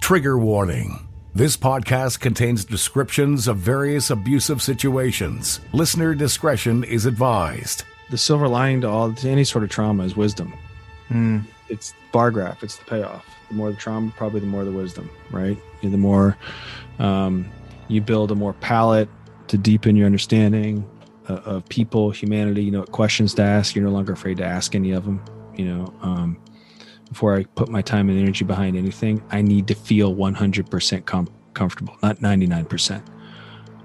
Trigger warning. This podcast contains descriptions of various abusive situations. Listener discretion is advised. The silver lining to any sort of trauma is wisdom. It's bar graph. It's the payoff. The more the trauma, probably the more the wisdom, right? The more you build a more palate to deepen your understanding of people, humanity. You know what questions to ask. You're no longer afraid to ask any of them. Before I put my time and energy behind anything, I need to feel 100% comfortable, not 99%.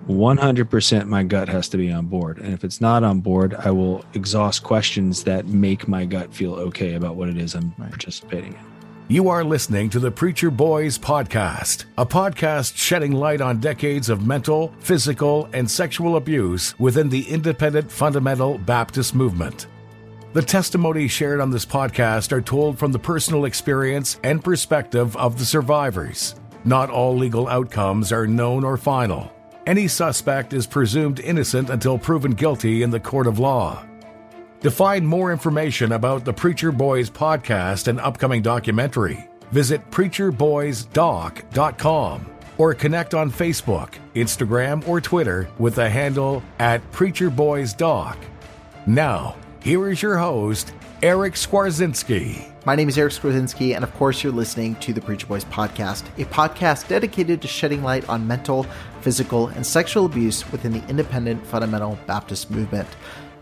100% my gut has to be on board. And if it's not on board, I will exhaust questions that make my gut feel okay about what it is I'm participating in. You are listening to the Preacher Boys Podcast, a podcast shedding light on decades of mental, physical, and sexual abuse within the independent fundamental Baptist movement. The testimonies shared on this podcast are told from the personal experience and perspective of the survivors. Not all legal outcomes are known or final. Any suspect is presumed innocent until proven guilty in the court of law. To find more information about the Preacher Boys Podcast and upcoming documentary, visit preacherboysdoc.com or connect on Facebook, Instagram, or Twitter with the handle @preacherboysdoc. Now, here is your host, Eric Skwarczynski. My name is Eric Skwarczynski, and of course you're listening to the Preacher Boys Podcast, a podcast dedicated to shedding light on mental, physical, and sexual abuse within the independent fundamental Baptist movement.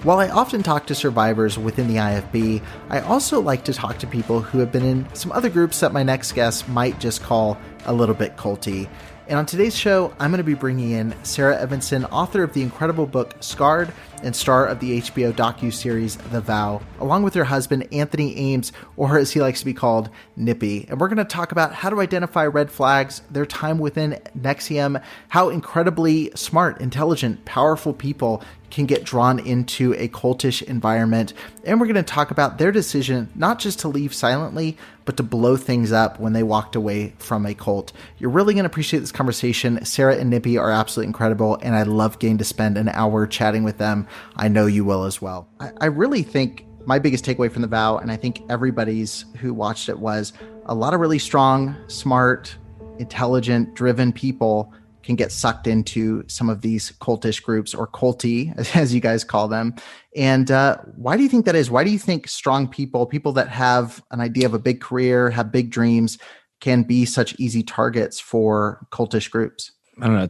While I often talk to survivors within the IFB, I also like to talk to people who have been in some other groups that my next guest might just call a little bit culty. And on today's show, I'm going to be bringing in Sarah Edmondson, author of the incredible book Scarred and star of the HBO docuseries The Vow, along with her husband Anthony Ames, or as he likes to be called, Nippy. And we're going to talk about how to identify red flags, their time within NXIVM, how incredibly smart, intelligent, powerful people can get drawn into a cultish environment. And we're going to talk about their decision not just to leave silently, but to blow things up when they walked away from a cult. You're really going to appreciate this conversation. Sarah and Nippy are absolutely incredible, and I love getting to spend an hour chatting with them. I know you will as well. I really think my biggest takeaway from The Vow, and I think everybody's who watched it, was a lot of really strong, smart, intelligent, driven people can get sucked into some of these cultish groups, or culty, as you guys call them. And why do you think that is? Why do you think strong people that have an idea of a big career, have big dreams, can be such easy targets for cultish groups? I don't know.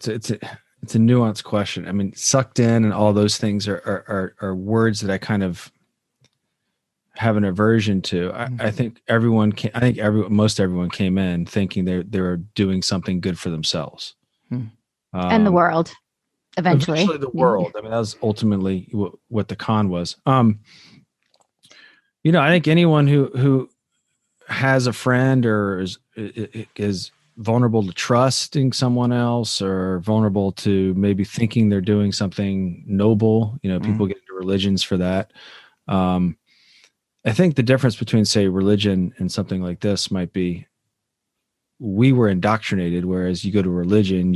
It's a nuanced question. I mean, sucked in and all those things are words that I kind of have an aversion to. I think most everyone came in thinking they were doing something good for themselves. And the world, eventually the world. I mean, that was ultimately what the con was. I think anyone who has a friend or is vulnerable to trusting someone else, or vulnerable to maybe thinking they're doing something noble, people get into religions for that. I think the difference between, say, religion and something like this might be, we were indoctrinated, whereas you go to religion,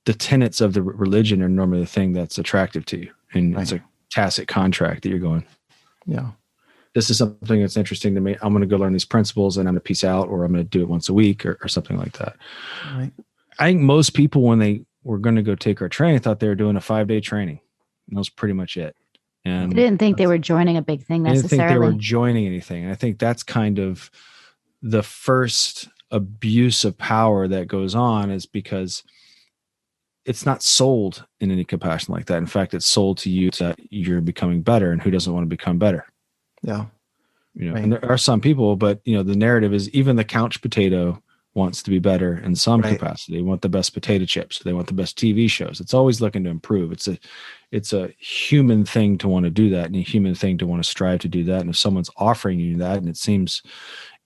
the tenets of the religion are normally the thing that's attractive to you. And It's a tacit contract that you're going, this is something that's interesting to me. I'm going to go learn these principles and I'm going to peace out, or I'm going to do it once a week or something like that. Right. I think most people, when they were going to go take our training, thought they were doing a 5-day training. And that was pretty much it. And I didn't think they were joining a big thing necessarily. I didn't think they were joining anything. And I think that's kind of the first abuse of power that goes on, is because it's not sold in any capacity like that. In fact, it's sold to you that you're becoming better, and who doesn't want to become better? Yeah. And there are some people, but the narrative is even the couch potato wants to be better in some capacity. They want the best potato chips. They want the best TV shows. It's always looking to improve. It's a human thing to want to do that, and a human thing to want to strive to do that. And if someone's offering you that, and it seems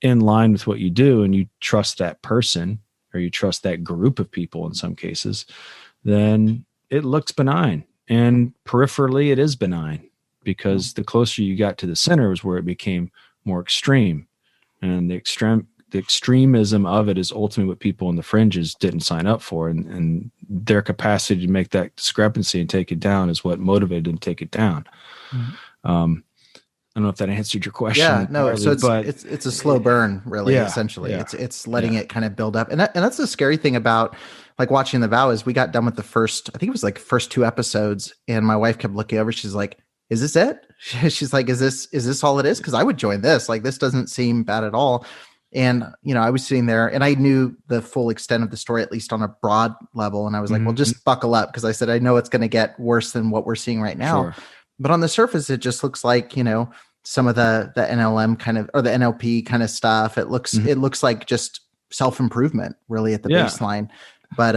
in line with what you do, and you trust that person, or you trust that group of people in some cases, then it looks benign. And peripherally, it is benign, because the closer you got to the center was where it became more extreme. And the extremism of it is ultimately what people in the fringes didn't sign up for. And their capacity to make that discrepancy and take it down is what motivated them to take it down. don't know if that answered your question. Yeah, no. entirely, So but it's a slow burn, really. Yeah, Essentially, yeah, it's letting it kind of build up, and that's the scary thing about like watching The Vow is we got done with the first, I think it was like first 2 episodes, and my wife kept looking over. She's like, "Is this it?" She's like, "Is this all it is?" Because I would join this. Like, this doesn't seem bad at all. And I was sitting there, and I knew the full extent of the story, at least on a broad level. And I was like, "Well, just buckle up," because I said I know it's going to get worse than what we're seeing right now. Sure. But on the surface, it just looks like some of the NLM kind of, or the NLP kind of stuff. It looks like just self-improvement really at the baseline. But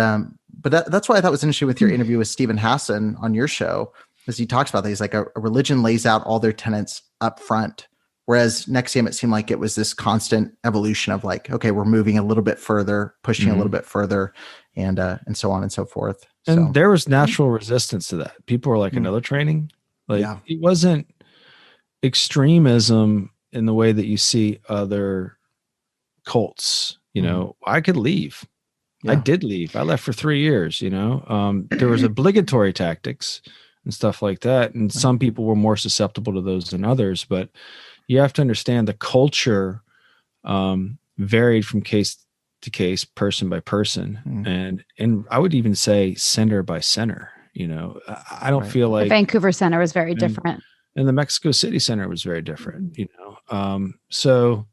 that's why I thought it was interesting with your interview with Stephen Hassan on your show, as he talks about that. He's like a religion lays out all their tenets up front. Whereas NXIVM, it seemed like it was this constant evolution of like, okay, we're moving a little bit further, pushing a little bit further, and so on and so forth. And there was natural resistance to that. People were like, another training? Like, it wasn't extremism in the way that you see other cults. I could leave. I did leave. I left for 3 years. There was obligatory tactics and stuff like that, and some people were more susceptible to those than others. But you have to understand the culture varied from case to case, person by person, and I would even say center by center. I don't feel like the Vancouver center was very different. And the Mexico City Center was very different, So,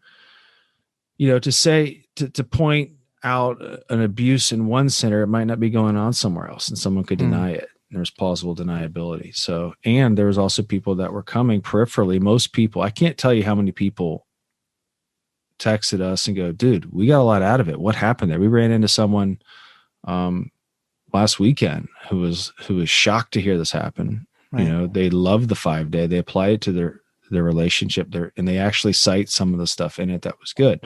to say, to point out an abuse in one center, it might not be going on somewhere else, and someone could deny it. There's plausible deniability. So, and there was also people that were coming peripherally. Most people, I can't tell you how many people texted us and go, "Dude, we got a lot out of it. What happened there?" We ran into someone last weekend who was shocked to hear this happen. Right. They love the 5-day. They apply it to their relationship there, and they actually cite some of the stuff in it that was good.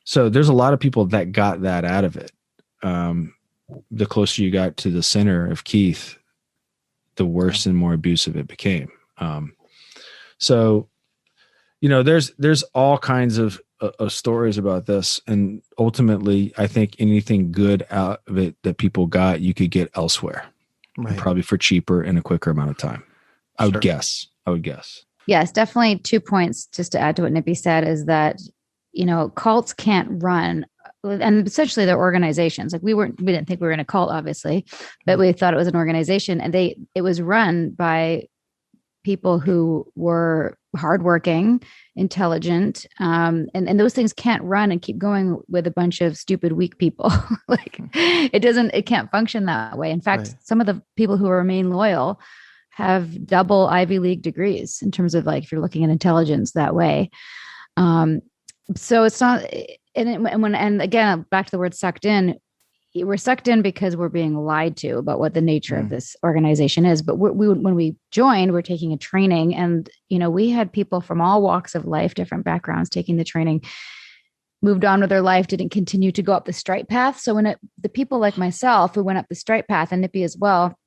So there's a lot of people that got that out of it. The closer you got to the center of Keith, the worse and more abusive it became. So, there's all kinds of stories about this, and ultimately, I think anything good out of it that people got, you could get elsewhere. Right. Probably for cheaper in a quicker amount of time. I would guess. Yes, definitely 2 points just to add to what Nippy said is that, cults can't run, and essentially they're organizations. Like we didn't think we were in a cult, obviously, but we thought it was an organization, and it was run by people who were hardworking, intelligent, and those things can't run and keep going with a bunch of stupid, weak people. Like it can't function that way. In fact, some of the people who remain loyal have double Ivy League degrees in terms of like, if you're looking at intelligence that way. So it's not, and again, back to the word sucked in, we're sucked in because we're being lied to about what the nature of this organization is. But when we joined, we're taking a training, and, we had people from all walks of life, different backgrounds, taking the training, moved on with their life, didn't continue to go up the straight path. So when the people like myself who went up the straight path, and Nippy as well,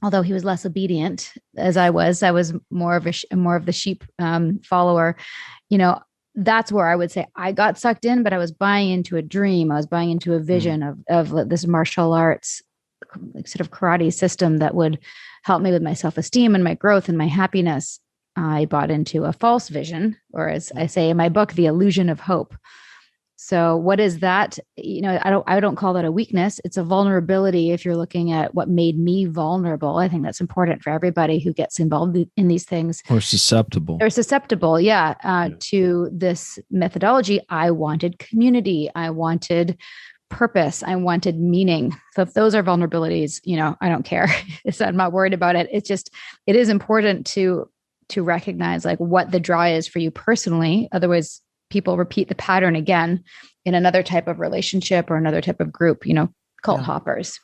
although he was less obedient as I was more of the sheep follower, that's where I would say I got sucked in, but I was buying into a dream. I was buying into a vision of this martial arts, like sort of karate system that would help me with my self-esteem and my growth and my happiness. I bought into a false vision, or as I say in my book, the illusion of hope. So what is that? I don't call that a weakness. It's a vulnerability. If you're looking at what made me vulnerable, I think that's important for everybody who gets involved in these things. Or susceptible. They're susceptible, to this methodology. I wanted community. I wanted purpose. I wanted meaning. So if those are vulnerabilities, I don't care. I'm not worried about it. It's just, it is important to recognize like what the draw is for you personally. Otherwise, people repeat the pattern again in another type of relationship or another type of group, cult hoppers.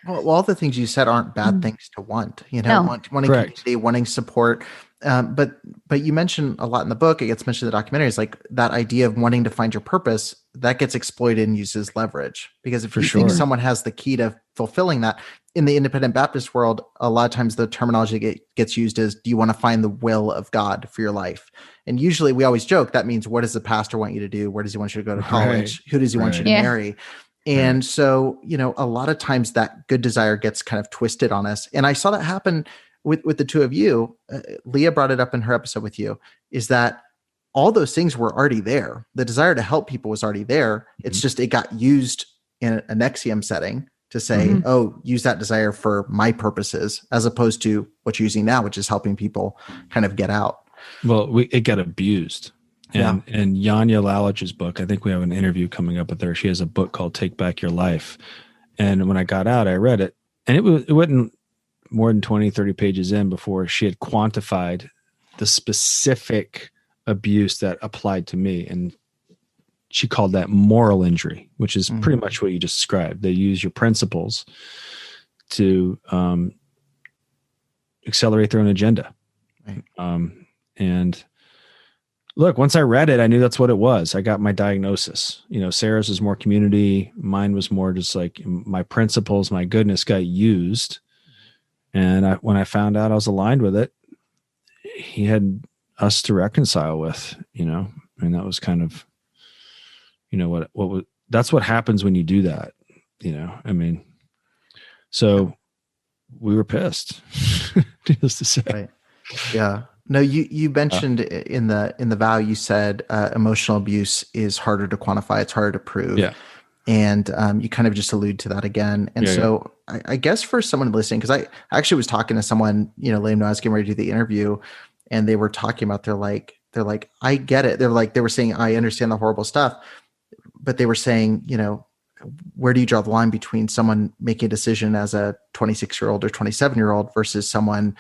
Well, all the things you said aren't bad things to want, wanting community, wanting support. But you mentioned a lot in the book, it gets mentioned in the documentary, is like that idea of wanting to find your purpose that gets exploited and used as leverage. Because if you think someone has the key to fulfilling that, in the independent Baptist world, a lot of times the terminology gets used is, do you want to find the will of God for your life? And usually we always joke, that means, what does the pastor want you to do? Where does he want you to go to college? Who does he want you to marry? And so, a lot of times that good desire gets kind of twisted on us. And I saw that happen with the two of you, Leah brought it up in her episode with you, is that all those things were already there. The desire to help people was already there. It's just, it got used in an NXIVM setting to say, oh, use that desire for my purposes, as opposed to what you're using now, which is helping people kind of get out. Well, it got abused. And Yanya Lalich's book, I think we have an interview coming up with her. She has a book called Take Back Your Life. And when I got out, I read it, and it wasn't more than 20, 30 pages in before she had quantified the specific abuse that applied to me. And she called that moral injury, which is pretty much what you just described. They use your principles to accelerate their own agenda. Right. And look, once I read it, I knew that's what it was. I got my diagnosis. Sarah's was more community. Mine was more just like my principles, my goodness got used. And when I found out I was aligned with it, he had us to reconcile with, and that was kind of, what was, that's what happens when you do that, so we were pissed, needless to say. Right. Yeah. No, you mentioned in the vow, you said emotional abuse is harder to quantify. It's harder to prove. Yeah. And you kind of just allude to that again. And I guess for someone listening, because I actually was talking to someone, let them know I was getting ready to do the interview, and they were talking about, they're like, I get it. They were saying, I understand the horrible stuff, but they were saying, where do you draw the line between someone making a decision as a 26-year-old or 27-year-old versus someone,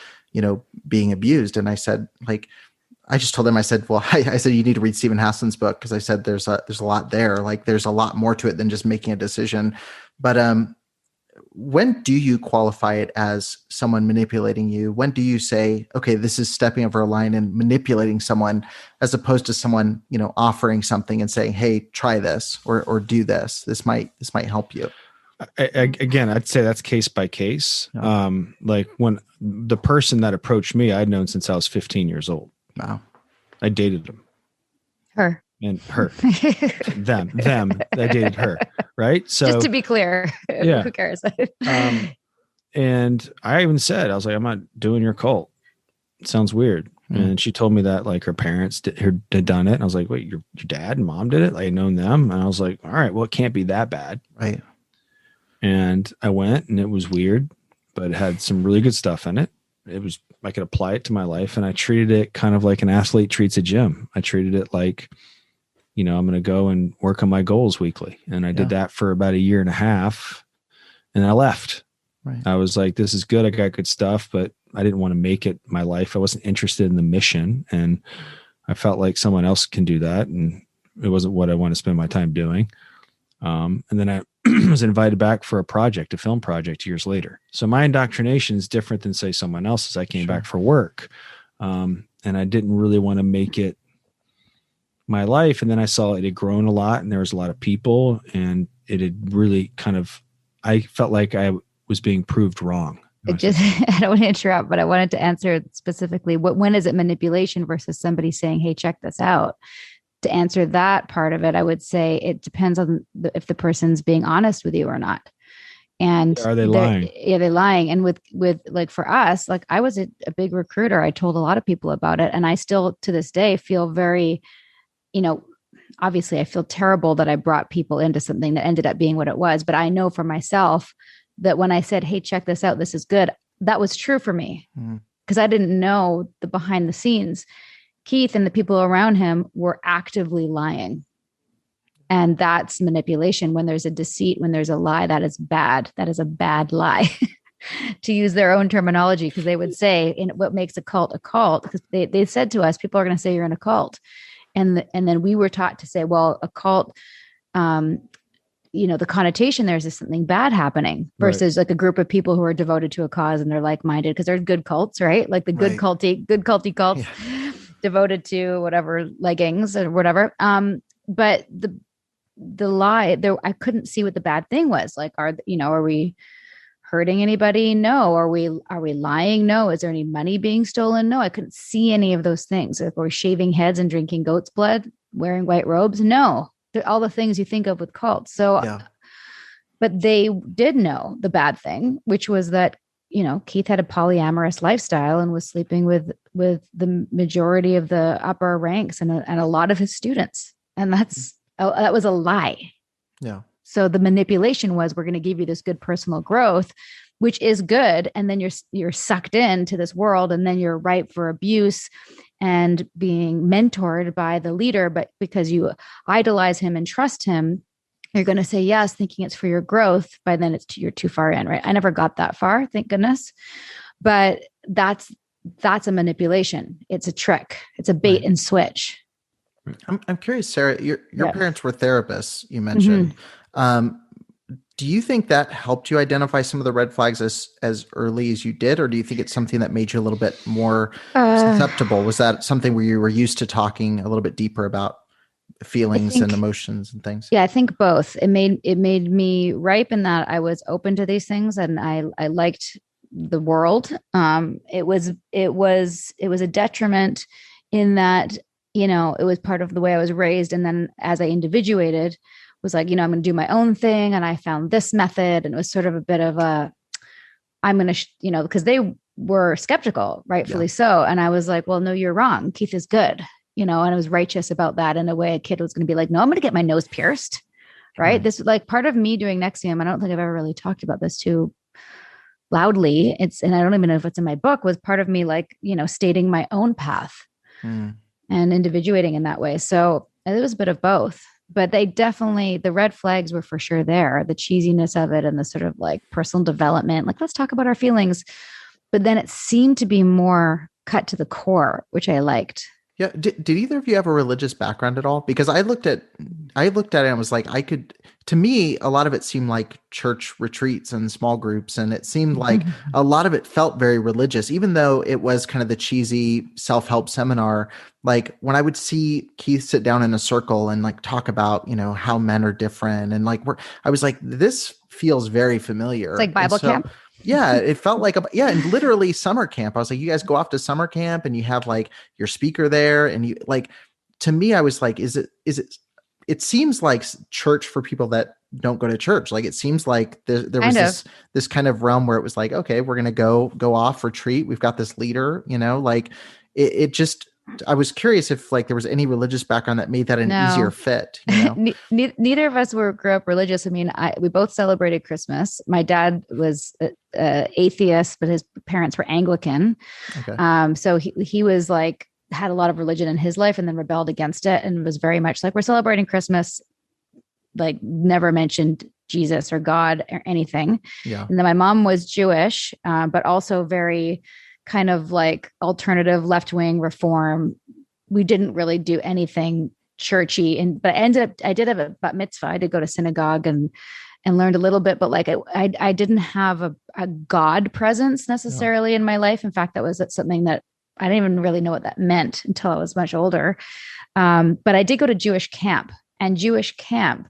being abused? And I said, I just told them, I said, well, I said, you need to read Stephen Haslin's book, because I said, there's a lot there. There's a lot more to it than just making a decision. But when do you qualify it as someone manipulating you? When do you say, okay, this is stepping over a line and manipulating someone, as opposed to someone, offering something and saying, hey, try this or do this. This might help you. Again, I'd say that's case by case. Yeah. When the person that approached me, I'd known since I was 15 years old. Wow. I dated them. Her. And her. them. I dated her. Right. So just to be clear, yeah. Who cares? And I even said, I was like, I'm not doing your cult. It sounds weird. And she told me that her parents had done it. And I was like, wait, your dad and mom did it? I had known them. And I was like, all right, well, it can't be that bad. Right. And I went, and it was weird, but it had some really good stuff in it. I could apply it to my life, and I treated it kind of like an athlete treats a gym. I treated it like, I'm going to go and work on my goals weekly. And I did that for about a year and a half, and I left. Right. I was like, this is good. I got good stuff, but I didn't want to make it my life. I wasn't interested in the mission, and I felt like someone else can do that. And it wasn't what I want to spend my time doing. And then I was invited back for a film project years later. So my indoctrination is different than, say, someone else's. I came back for work. And I didn't really want to make it my life. And then I saw it had grown a lot, and there was a lot of people, and it had really I felt like I was being proved wrong. I don't want to interrupt, but I wanted to answer specifically, when is it manipulation versus somebody saying, hey, check this out? To answer that part of it, I would say it depends on if the person's being honest with you or not. And are they lying? Yeah, they're lying. And with for us, I was a big recruiter. I told a lot of people about it. And I still, to this day, feel very, obviously I feel terrible that I brought people into something that ended up being what it was. But I know for myself that when I said, hey, check this out, this is good, that was true for me, because I didn't know the behind the scenes. Keith and the people around him were actively lying. And that's manipulation. When there's a deceit, when there's a lie, that is bad. That is a bad lie, to use their own terminology, because they would say, what makes a cult, because they said to us, people are going to say you're in a cult. And then we were taught to say, well, a cult, the connotation there is something bad happening, versus like a group of people who are devoted to a cause and they're like-minded, because they're good cults, right? Like the good culty cults. Yeah. Devoted to whatever leggings or whatever. But the lie there, I couldn't see what the bad thing was. Are we hurting anybody? No. Are we lying? No. Is there any money being stolen? No. I couldn't see any of those things. Are we shaving heads and drinking goat's blood, wearing white robes? No. They're all the things you think of with cults. So, but they did know the bad thing, which was that Keith had a polyamorous lifestyle and was sleeping with the majority of the upper ranks and a lot of his students. And that was a lie. Yeah. So the manipulation was, we're going to give you this good personal growth, which is good. And then you're sucked into this world, and then you're ripe for abuse and being mentored by the leader. But because you idolize him and trust him, you're going to say yes, thinking it's for your growth. By then you're too far in, right? I never got that far, thank goodness. But that's a manipulation. It's a trick. It's a bait and switch. I'm curious, Sarah, your parents were therapists, you mentioned. Mm-hmm. Do you think that helped you identify some of the red flags as early as you did? Or do you think it's something that made you a little bit more susceptible? Was that something where you were used to talking a little bit deeper about feelings and emotions and things? Yeah, I think both. It made me ripe in that I was open to these things, and I liked the world. It was a detriment in that, it was part of the way I was raised. And then as I individuated, was like, I'm going to do my own thing. And I found this method, and it was sort of a bit of I'm going to, because they were skeptical, rightfully so. And I was like, well, no, you're wrong. Keith is good, and I was righteous about that in a way a kid was going to be like, no, I'm going to get my nose pierced. Right. Mm-hmm. This like part of me doing NXIVM. I don't think I've ever really talked about this too loudly. And I don't even know if it's in my book, was part of me, like, stating my own path and individuating in that way. So it was a bit of both. But they definitely, the red flags were for sure there, the cheesiness of it and the sort of like personal development, like, let's talk about our feelings. But then it seemed to be more cut to the core, which I liked. Yeah. Did either of you have a religious background at all? Because I looked at it and was like, to me, a lot of it seemed like church retreats and small groups. And it seemed like a lot of it felt very religious, even though it was kind of the cheesy self-help seminar. Like when I would see Keith sit down in a circle and like talk about, how men are different. And like, I was like, this feels very familiar. It's like Bible camp. Yeah, it felt like and literally summer camp. I was like, you guys go off to summer camp and you have like your speaker there, and you like, to me, I was like, it seems like church for people that don't go to church. Like, it seems like there was this kind of realm where it was like, okay, we're going to go off retreat. We've got this leader, like it just, I was curious if like there was any religious background that made that an easier fit. Neither of us grew up religious. I mean, we both celebrated Christmas. My dad was atheist, but his parents were Anglican. Okay. So he was like, had a lot of religion in his life and then rebelled against it, and was very much like, we're celebrating Christmas, like never mentioned Jesus or God or anything. Yeah. And then my mom was Jewish, but also very kind of like alternative left-wing reform. We didn't really do anything churchy, but I did have a bat mitzvah. I did go to synagogue and learned a little bit, but like I didn't have a God presence necessarily in my life. In fact, that was something that I didn't even really know what that meant until I was much older. But I did go to Jewish camp, and Jewish camp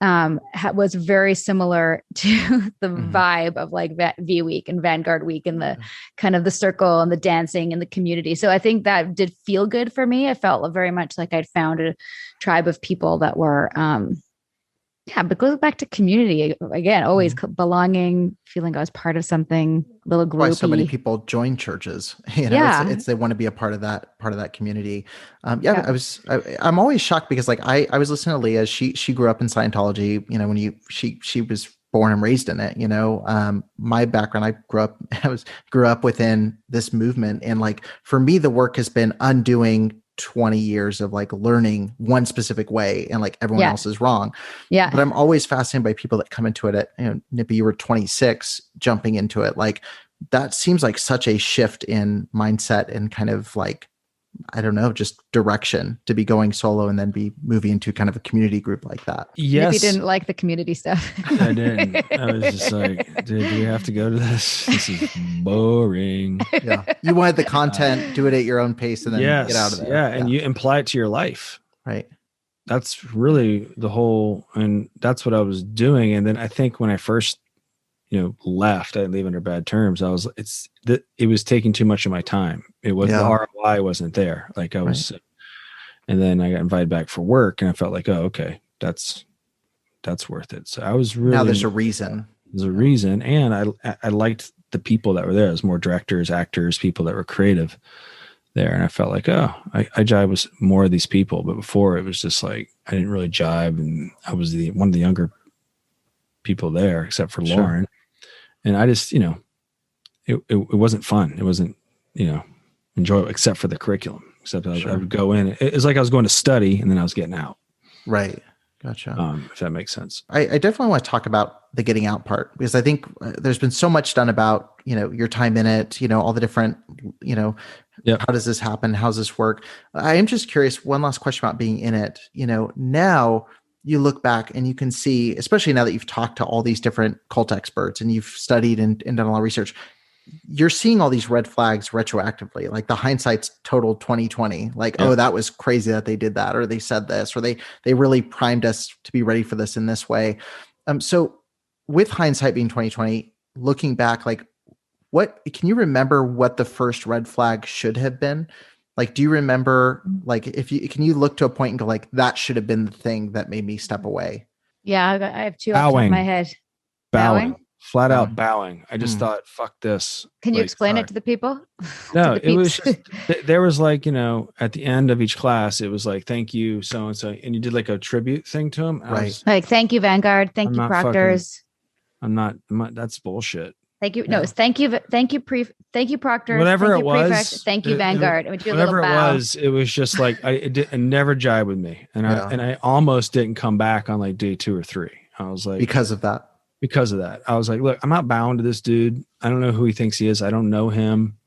was very similar to the vibe of like V Week and Vanguard Week and the kind of the circle and the dancing and the community. So I think that did feel good for me. I felt very much like I'd found a tribe of people that were, but goes back to community again, always belonging, feeling I was part of something, little group. Why so many people join churches, it's they want to be a part of that community. I'm always shocked because like I was listening to Leah, she grew up in Scientology, when she was born and raised in it, my background, I grew up within this movement. And like, for me, the work has been undoing 20 years of like learning one specific way, and like everyone else is wrong. Yeah. But I'm always fascinated by people that come into it at, Nippy, you were 26 jumping into it. Like that seems like such a shift in mindset and kind of like, I don't know, just direction to be going solo and then be moving into kind of a community group like that. Yes. Nippy didn't like the community stuff. I didn't. I was just like, dude, do we have to go to this? This is boring. Yeah. You wanted the content, do it at your own pace, and then get out of there. Yeah. And you apply it to your life. Right. That's really the whole, and that's what I was doing. And then I think when I first, left, I didn't leave under bad terms. It was taking too much of my time. It was the ROI wasn't there. Like I was, and then I got invited back for work, and I felt like, oh, okay, that's worth it. So I was really, now there's a reason. There's a reason. And I liked the people that were there. It was more directors, actors, people that were creative there. And I felt like, I jive with more of these people. But before, it was just like, I didn't really jive. And I was one of the younger people there, except for Lauren. And I just, it wasn't fun. It wasn't, enjoyable, except for the curriculum. Except I would go in. It was like I was going to study and then I was getting out. Right. Gotcha. If that makes sense. I definitely want to talk about the getting out part, because I think there's been so much done about, your time in it, all the different, how does this happen? How does this work? I am just curious, one last question about being in it. Now you look back and you can see, especially now that you've talked to all these different cult experts and you've studied and done a lot of research, you're seeing all these red flags retroactively, like the hindsight's total 2020, like, oh, that was crazy that they did that, or they said this, or they really primed us to be ready for this in this way. So with hindsight being 2020, looking back, like, what can you remember what the first red flag should have been? Like, do you remember, like, can you look to a point and go like, that should have been the thing that made me step away? Yeah. I have two off the top of my head. Bowing. Flat out bowing. I just thought, fuck this. Can you explain it to the people? No, it was just, there was like, at the end of each class, it was like, thank you, so-and-so. And you did like a tribute thing to him. Right. Like, thank you, Vanguard. Thank you, Proctors. I'm not, that's bullshit. Thank you. No, it's thank you, Proctors. Whatever thank it you, was. Prefect, thank you, Vanguard. Whatever it was just like, it never jived with me. And I almost didn't come back on like day 2 or 3. I was like, because of that. I was like, look, I'm not bound to this dude. I don't know who he thinks he is. I don't know him.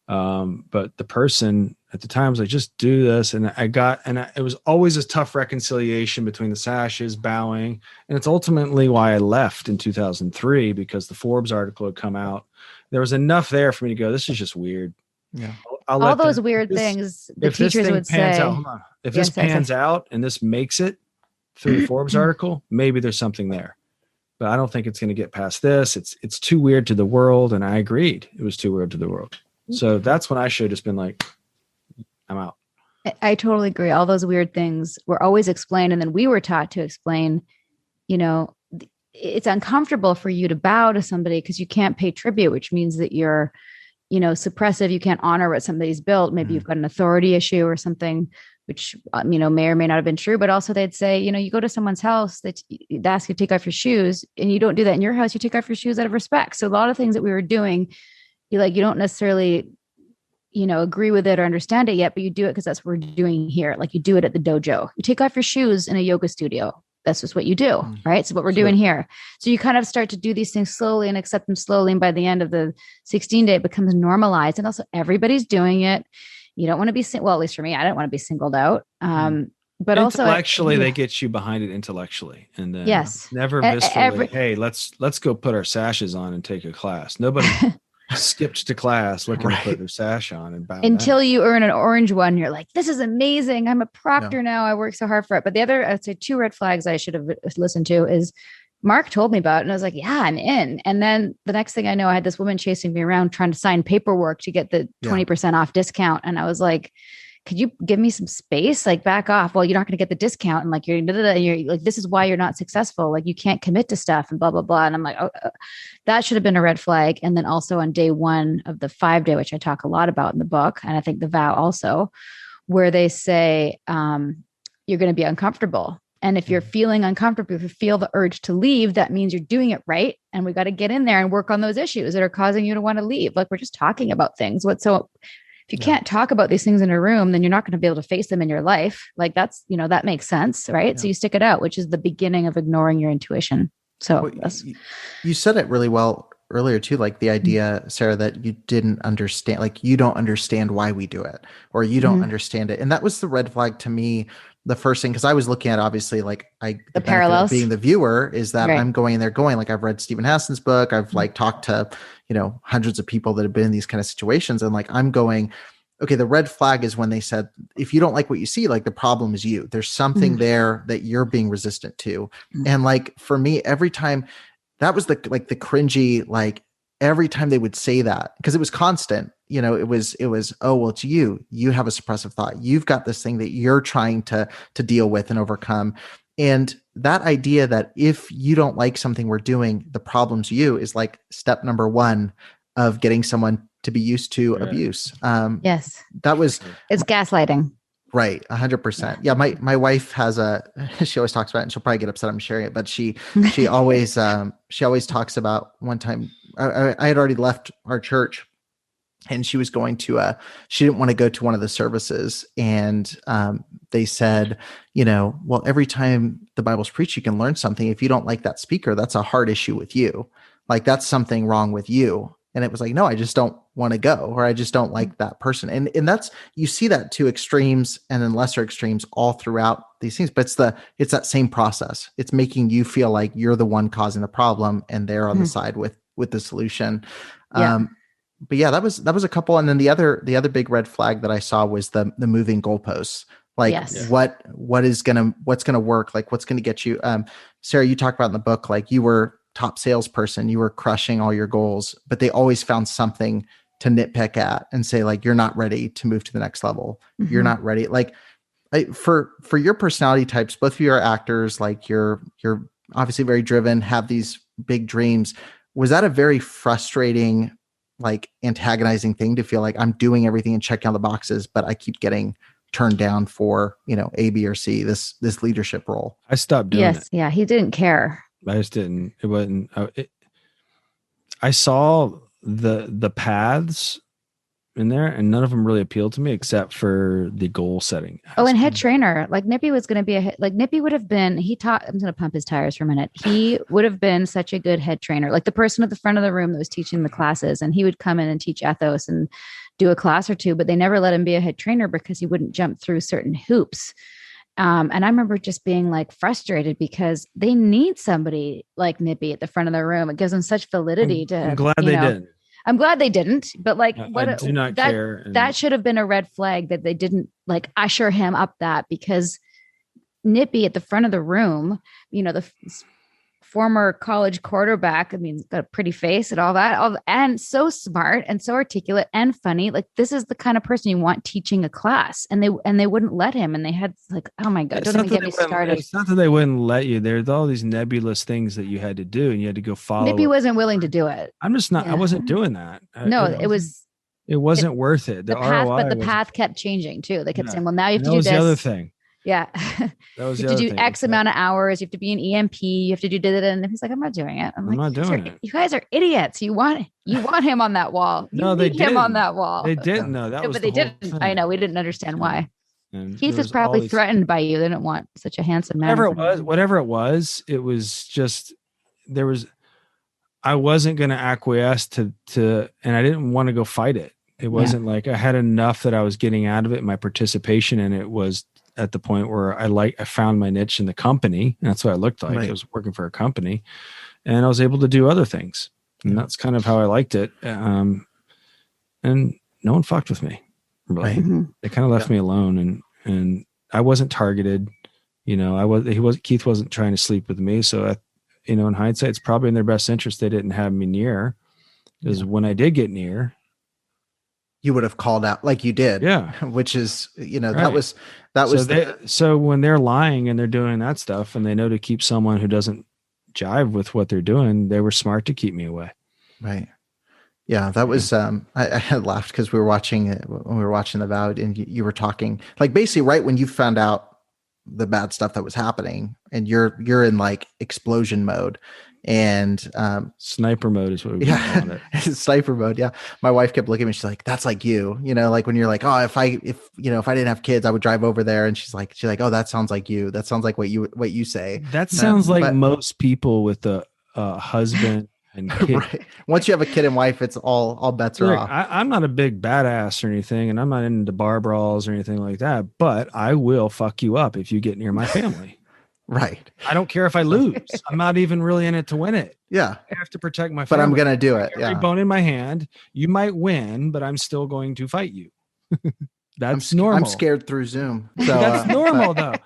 But the person at the time was like, just do this. And it was always a tough reconciliation between the sashes, bowing. And it's ultimately why I left in 2003, because the Forbes article had come out. There was enough there for me to go, this is just weird. Yeah. All those weird things the teachers would say. If this pans out and this makes it through the Forbes article, maybe there's something there. But I don't think it's going to get past this. It's too weird to the world. And I agreed. It was too weird to the world. So that's when I should have just been like, I'm out. I totally agree. All those weird things were always explained. And then we were taught to explain, it's uncomfortable for you to bow to somebody because you can't pay tribute, which means that you're, suppressive. You can't honor what somebody's built. Maybe you've got an authority issue or something, which, may or may not have been true. But also they'd say, you go to someone's house, they ask you to take off your shoes, and you don't do that in your house. You take off your shoes out of respect. So a lot of things that we were doing, you don't necessarily, agree with it or understand it yet, but you do it because that's what we're doing here. Like you do it at the dojo. You take off your shoes in a yoga studio. That's just what you do, right? So what we're doing here. So you kind of start to do these things slowly and accept them slowly. And by the end of the 16-day, it becomes normalized. And also everybody's doing it. You don't want to be, well, at least for me, I don't want to be singled out. But also intellectually, they get you behind it intellectually. And then never viscerally, hey, let's go put our sashes on and take a class. Nobody skipped to class looking to put their sash on and bow until down. you earn an orange one. You're like, this is amazing. I'm a proctor now. I work so hard for it. But the other, I'd say 2 red flags I should have listened to is Mark told me about it, and I was like, yeah, I'm in. And then the next thing I know, I had this woman chasing me around trying to sign paperwork to get the 20% off discount. And I was like, could you give me some space? Like, back off. Well, you're not going to get the discount. And like, you're like, this is why you're not successful. Like, you can't commit to stuff and blah, blah, blah. And I'm like, that should have been a red flag. And then also on day 1 of the 5-day, which I talk a lot about in the book, and I think the vow also, where they say, you're going to be uncomfortable. And if you're feeling uncomfortable, if you feel the urge to leave, that means you're doing it right. And we got to get in there and work on those issues that are causing you to want to leave. Like, we're just talking about things. If you can't talk about these things in a room, then you're not going to be able to face them in your life. Like, that's, that makes sense. Right. Yeah. So you stick it out, which is the beginning of ignoring your intuition. So you said it really well earlier too, like the idea, Sarah, that you didn't understand, like, you don't understand why we do it, or you don't understand it. And that was the red flag to me. The first thing, because I was looking at, obviously, like, the parallels being the viewer is that I'm going in there going, like, I've read Stephen Hassan's book. I've like talked to, hundreds of people that have been in these kind of situations. And like, I'm going, okay, the red flag is when they said, if you don't like what you see, like, the problem is you. There's something there that you're being resistant to. And like, for me, every time, that was the cringy, like, every time they would say that, because it was constant, it was, oh, well, it's you have a suppressive thought. You've got this thing that you're trying to deal with and overcome. And that idea that if you don't like something we're doing, the problem's you is like step number one of getting someone to be used to abuse. Yes. It's gaslighting. Right. 100%. Yeah. My wife has she always talks about it, and she'll probably get upset I'm sharing it, but she always talks about one time I had already left our church, and she was going to, she didn't want to go to one of the services. And they said, well, every time the Bible's preached, you can learn something. If you don't like that speaker, that's a heart issue with you. Like that's something wrong with you. And it was like, no, I just don't want to go, or I just don't like that person. And that's, you see that to extremes and then lesser extremes all throughout these things, but it's that same process. It's making you feel like you're the one causing the problem and they're on the side with the solution. Yeah. But yeah, that was a couple. And then the other big red flag that I saw was the moving goalposts. Like what's going to work? Like what's going to get you, Sarah, you talk about in the book, like you were top salesperson, you were crushing all your goals, but they always found something to nitpick at and say, like, you're not ready to move to the next level. Mm-hmm. You're not ready. Like for your personality types, both of you are actors, like you're obviously very driven, have these big dreams. Was that a very frustrating, like antagonizing thing to feel like I'm doing everything and checking all the boxes, but I keep getting turned down for, A, B, or C, this leadership role? I stopped doing it. Yeah. He didn't care. I just didn't. It wasn't. I saw the paths in there, and none of them really appealed to me except for the goal setting. Oh, and head trainer, like Nippy was going to be Nippy would have been. I'm going to pump his tires for a minute. He would have been such a good head trainer, like the person at the front of the room that was teaching the classes, and he would come in and teach ethos and do a class or two, but they never let him be a head trainer because he wouldn't jump through certain hoops. And I remember just being like frustrated because they need somebody like Nippy at the front of the room. It gives them such validity I'm glad they didn't. I'm glad they didn't, but like, I do not care. That should have been a red flag that they didn't like usher him up that, because Nippy at the front of the room, the former college quarterback, I mean, he's got a pretty face and all that, and so smart and so articulate and funny. Like this is the kind of person you want teaching a class, and they wouldn't let him. And they had like, oh my God, don't even get me started. It's not that they wouldn't let you. There's all these nebulous things that you had to do, and you had to go follow. Nippy wasn't willing to do it. I'm just not. Yeah. I wasn't doing that. It wasn't worth it. The path kept changing too. They kept saying, well, now you have to do this. That was the other thing. Yeah. You have to do X amount of hours. You have to be an EMP. You have to do that. And he's like, I'm not doing it. I'm like, not doing it. You guys are idiots. You want him on that wall. No, they didn't. Him on that wall. They didn't know that. But they didn't. Thing. I know. We didn't understand why. And Keith was probably threatened by you. They didn't want such a handsome man. Whatever it was just, I wasn't going to acquiesce to, and I didn't want to go fight it. It wasn't like I had enough that I was getting out of it. My participation in it was at the point where I found my niche in the company. And that's what I looked like. Right. I was working for a company, and I was able to do other things. And that's kind of how I liked it. And no one fucked with me. Really. Right. Mm-hmm. They kind of left me alone, and I wasn't targeted. Keith wasn't trying to sleep with me. So in hindsight, it's probably in their best interest they didn't have me near, because when I did get near, you would have called out like you did. Yeah. Which is, right. So when they're lying and they're doing that stuff, and they know to keep someone who doesn't jive with what they're doing, they were smart to keep me away. Right. Yeah. That was, I had laughed because we were watching The Vow, and you were talking like basically right when you found out the bad stuff that was happening, and you're in like explosion mode. And sniper mode is what we call it. Sniper mode. Yeah. My wife kept looking at me. She's like, that's like you, like when you're like, oh, if I didn't have kids, I would drive over there. And she's like, oh, that sounds like you. That sounds like what you say. That sounds like most people with a husband and kid. Right. Once you have a kid and wife, it's all bets are off. I'm not a big badass or anything, and I'm not into bar brawls or anything like that, but I will fuck you up if you get near my family. Right. I don't care if I lose. I'm not even really in it to win it. Yeah. I have to protect my family. But I'm going to do it. Every bone in my hand. You might win, but I'm still going to fight you. That's normal. I'm scared through Zoom. So, that's normal though.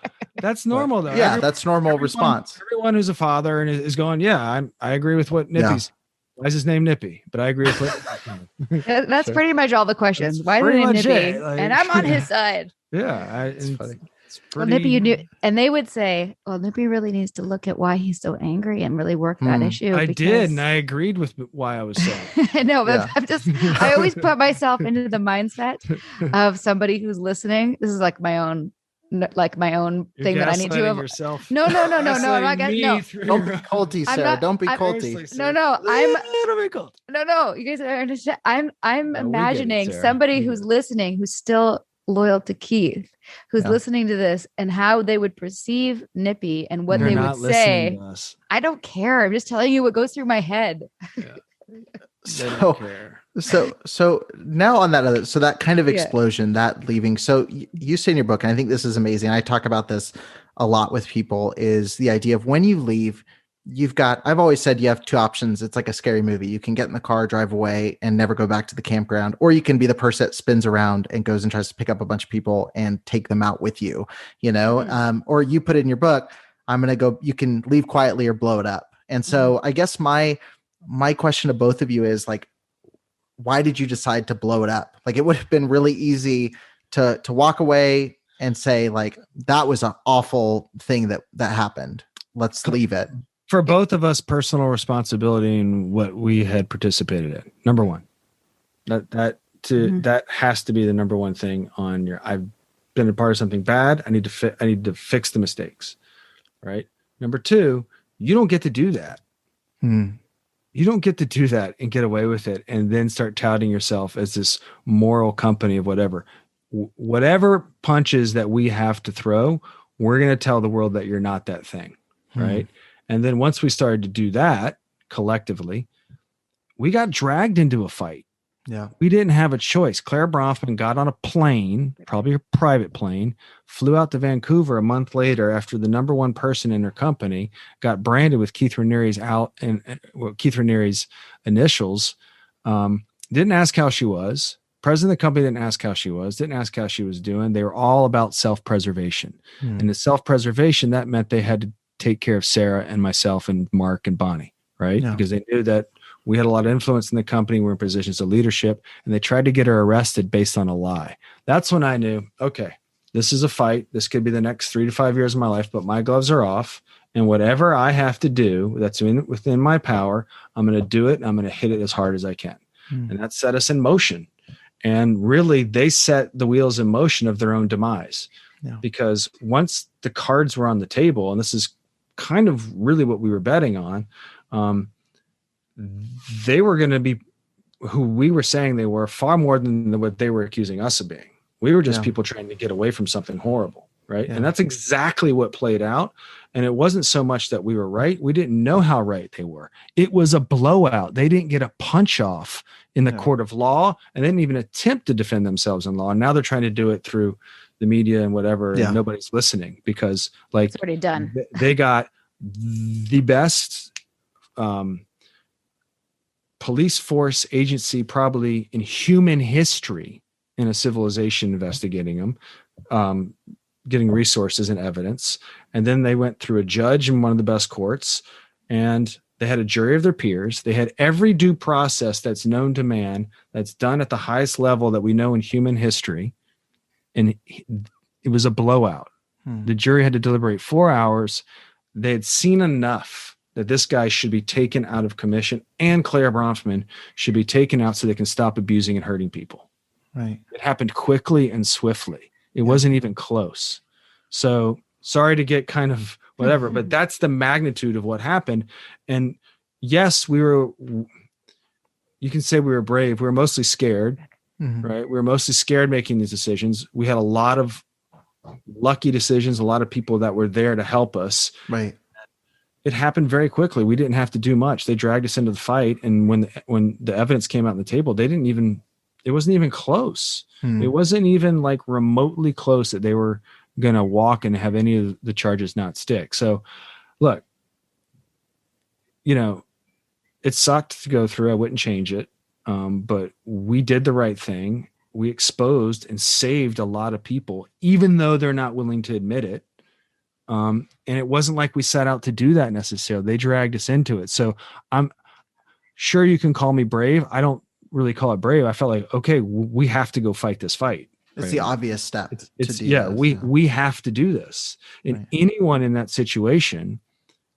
That's normal though. Yeah, that's normal response. Everyone who's a father and is going, I agree with what Nippy's. Why is his name Nippy? But I agree with what. That's pretty much all the questions. Why is his name Nippy? And I'm on his side. Yeah. It's funny. Well, Nippy, you knew, and they would say, well, Nippy really needs to look at why he's so angry and really work that issue. I did, and I agreed with why I was saying. No, but I always put myself into the mindset of somebody who's listening. This is like my own thing that I need to have. Yourself. No. I'm not gonna, no. Don't be culty, Sarah. Don't be culty. No. You guys understand. I'm imagining somebody who's listening, who's still loyal to Keith, who's listening to this, and how they would perceive Nippy and what they would say. I don't care. I'm just telling you what goes through my head. So now on that so that kind of explosion, that leaving. So you say in your book, and I think this is amazing, I talk about this a lot with people, is the idea of when you leave, I've always said you have two options. It's like a scary movie. You can get in the car, drive away, and never go back to the campground, or you can be the person that spins around and goes and tries to pick up a bunch of people and take them out with you, or you put it in your book, you can leave quietly or blow it up. And so I guess my question to both of you is, like, why did you decide to blow it up? Like, it would have been really easy to walk away and say, like, that was an awful thing that happened. Let's leave it. For both of us, personal responsibility in what we had participated in. Number one, that has to be the number one thing on your. I've been a part of something bad. I need to fix the mistakes. Right. Number two, you don't get to do that. You don't get to do that and get away with it, and then start touting yourself as this moral company of whatever. Whatever punches that we have to throw, we're going to tell the world that you're not that thing. Right. And then once we started to do that collectively, we got dragged into a fight. Yeah. We didn't have a choice. Claire Bronfman got on a plane, probably a private plane, flew out to Vancouver a month later after the number one person in her company got branded with Keith Raniere's Keith Raniere's initials. Didn't ask how she was. President of the company didn't ask how she was, didn't ask how she was doing. They were all about self-preservation. And the self-preservation, that meant they had to take care of Sarah and myself and Mark and Bonnie, right? Yeah. Because they knew that we had a lot of influence in the company. We were in positions of leadership, and they tried to get her arrested based on a lie. That's when I knew, okay, this is a fight. This could be the next 3 to 5 years of my life, but my gloves are off, and whatever I have to do that's within my power, I'm going to do it, and I'm going to hit it as hard as I can. And that set us in motion. And really, they set the wheels in motion of their own demise. Yeah. Because once the cards were on the table, and this is kind of really what we were betting on, they were going to be who we were saying they were, far more than what they were accusing us of being. We were just people trying to get away from something horrible, right? And that's exactly what played out. And it wasn't so much that we were right. We didn't know how right they were. It was a blowout. They didn't get a punch off in the court of law, and they didn't even attempt to defend themselves in law. And now they're trying to do it through the media and whatever, and nobody's listening because, like, it's already done. They got the best police force agency probably in human history in a civilization investigating them, getting resources and evidence. And then they went through a judge in one of the best courts, and they had a jury of their peers. They had every due process that's known to man, that's done at the highest level that we know in human history. And it was a blowout. The jury had to deliberate 4 hours. They had seen enough that this guy should be taken out of commission, and Claire Bronfman should be taken out so they can stop abusing and hurting people. Right. It happened quickly and swiftly. It wasn't even close. So sorry to get kind of whatever, but that's the magnitude of what happened. And yes, you can say we were brave. We were mostly scared. Right. We were mostly scared making these decisions. We had a lot of lucky decisions, a lot of people that were there to help us. Right. It happened very quickly. We didn't have to do much. They dragged us into the fight. And when the evidence came out on the table, it wasn't even close. It wasn't even like remotely close that they were going to walk and have any of the charges not stick. So look, it sucked to go through. I wouldn't change it. But we did the right thing. We exposed and saved a lot of people, even though they're not willing to admit it. And it wasn't like we set out to do that necessarily. They dragged us into it. So I'm sure you can call me brave. I don't really call it brave. I felt like, okay, we have to go fight this fight. It's the obvious step. We have to do this. And anyone in that situation,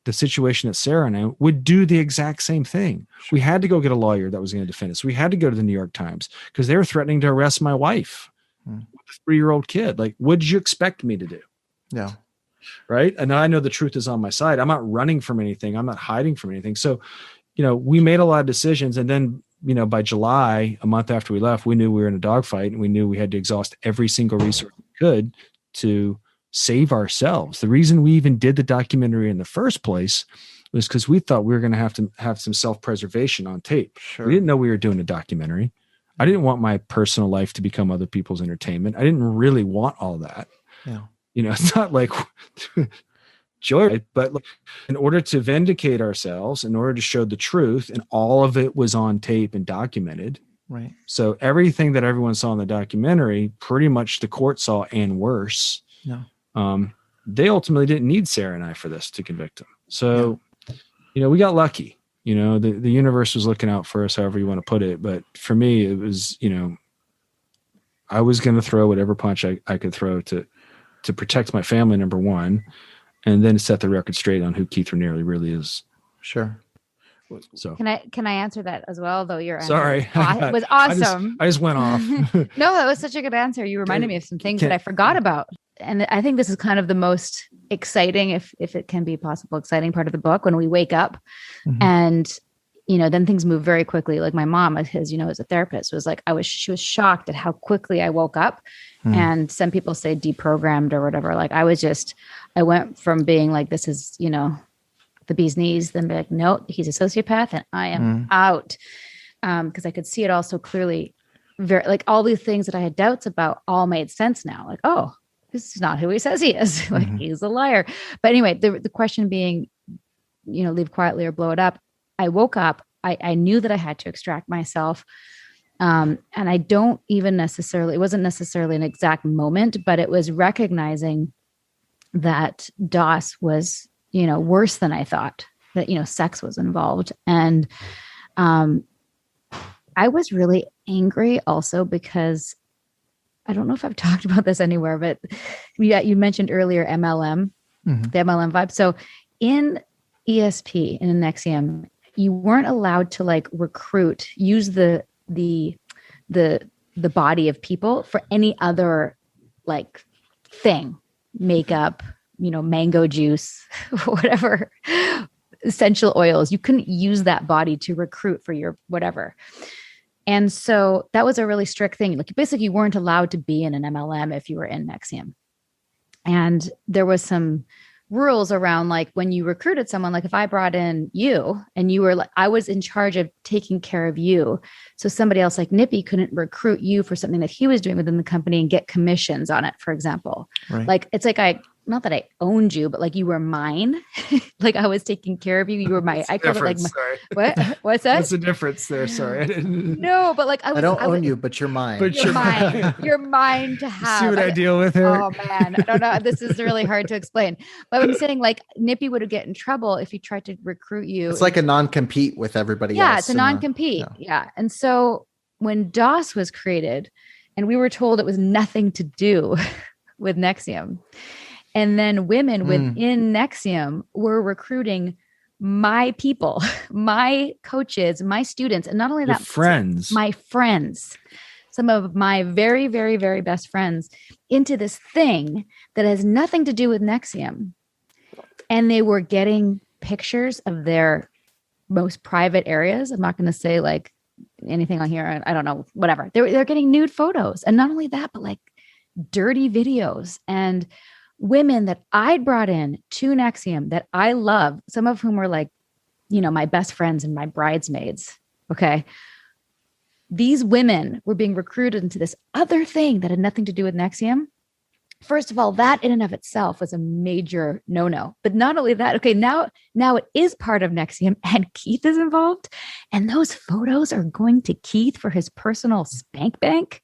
the situation that Sarah and I would do the exact same thing. Sure. We had to go get a lawyer that was going to defend us. We had to go to the New York Times because they were threatening to arrest my wife with a 3-year-old kid. Like, what did you expect me to do? Yeah. Right. And I know the truth is on my side. I'm not running from anything. I'm not hiding from anything. So, we made a lot of decisions. And then, by July, a month after we left, we knew we were in a dogfight and we knew we had to exhaust every single resource we could to save ourselves. The reason we even did the documentary in the first place was because we thought we were going to have some self-preservation on tape. Sure. We didn't know we were doing a documentary. I didn't want my personal life to become other people's entertainment. I didn't really want all that. Yeah. It's not like joy, but in order to vindicate ourselves, in order to show the truth, and all of it was on tape and documented. Right. So everything that everyone saw in the documentary, pretty much the court saw and worse. Yeah. They ultimately didn't need Sarah and I for this to convict him. So, we got lucky. The universe was looking out for us, however you want to put it. But for me, it was, I was going to throw whatever punch I could throw to protect my family, number one, and then set the record straight on who Keith Raniere really is. Sure. So can I answer that as well? Though your answer sorry, was awesome. I just went off. No, that was such a good answer. You reminded me of some things that I forgot about. And I think this is kind of the most exciting, if it can be possible, exciting part of the book, when we wake up and, then things move very quickly. Like my mom, as a therapist, was like, she was shocked at how quickly I woke up. And some people say deprogrammed or whatever. Like I went from being like, this is, the bee's knees, then be like, no, he's a sociopath and I am out. Because I could see it all so clearly. Very, like all these things that I had doubts about all made sense now. Like, oh, this is not who he says he is. Like he's a liar. But anyway, the question being, leave quietly or blow it up. I woke up. I knew that I had to extract myself. And I don't even necessarily, it wasn't necessarily an exact moment, but it was recognizing that DOS was, worse than I thought, that, sex was involved. And I was really angry also because I don't know if I've talked about this anywhere, but you mentioned earlier MLM, the MLM vibe. So in ESP, in NXIVM, you weren't allowed to use the body of people for any other thing, makeup, mango juice, whatever, essential oils. You couldn't use that body to recruit for your whatever. And so that was a really strict thing. Like basically you weren't allowed to be in an MLM if you were in NXIVM. And there was some rules around when you recruited someone, if I brought in you and you were I was in charge of taking care of you. So somebody else like Nippy couldn't recruit you for something that he was doing within the company and get commissions on it, for example. Right. It's not that I owned you, but you were mine. I was taking care of you. You were my, I call it what? What's that? What's the difference there? Sorry. I didn't. No, but I don't own you, but you're mine. But you're mine. You're mine to have. See what I deal with here? Oh man. I don't know. This is really hard to explain. But I'm saying Nippy would get in trouble if he tried to recruit you. It's like a non-compete with everybody else. Yeah, it's a non-compete. Yeah. And so when DOS was created and we were told it was nothing to do with NXIVM, and then women within NXIVM were recruiting my people, my coaches, my students, and not only that, my friends, some of my very, very, very best friends into this thing that has nothing to do with NXIVM. And they were getting pictures of their most private areas. I'm not going to say anything on here. I don't know, whatever. They're getting nude photos. And not only that, but dirty videos and women that I'd brought in to NXIVM that I love, some of whom were my best friends and my bridesmaids. Okay. These women were being recruited into this other thing that had nothing to do with NXIVM. First of all, that in and of itself was a major no-no. But not only that, okay, now it is part of NXIVM and Keith is involved. And those photos are going to Keith for his personal spank bank.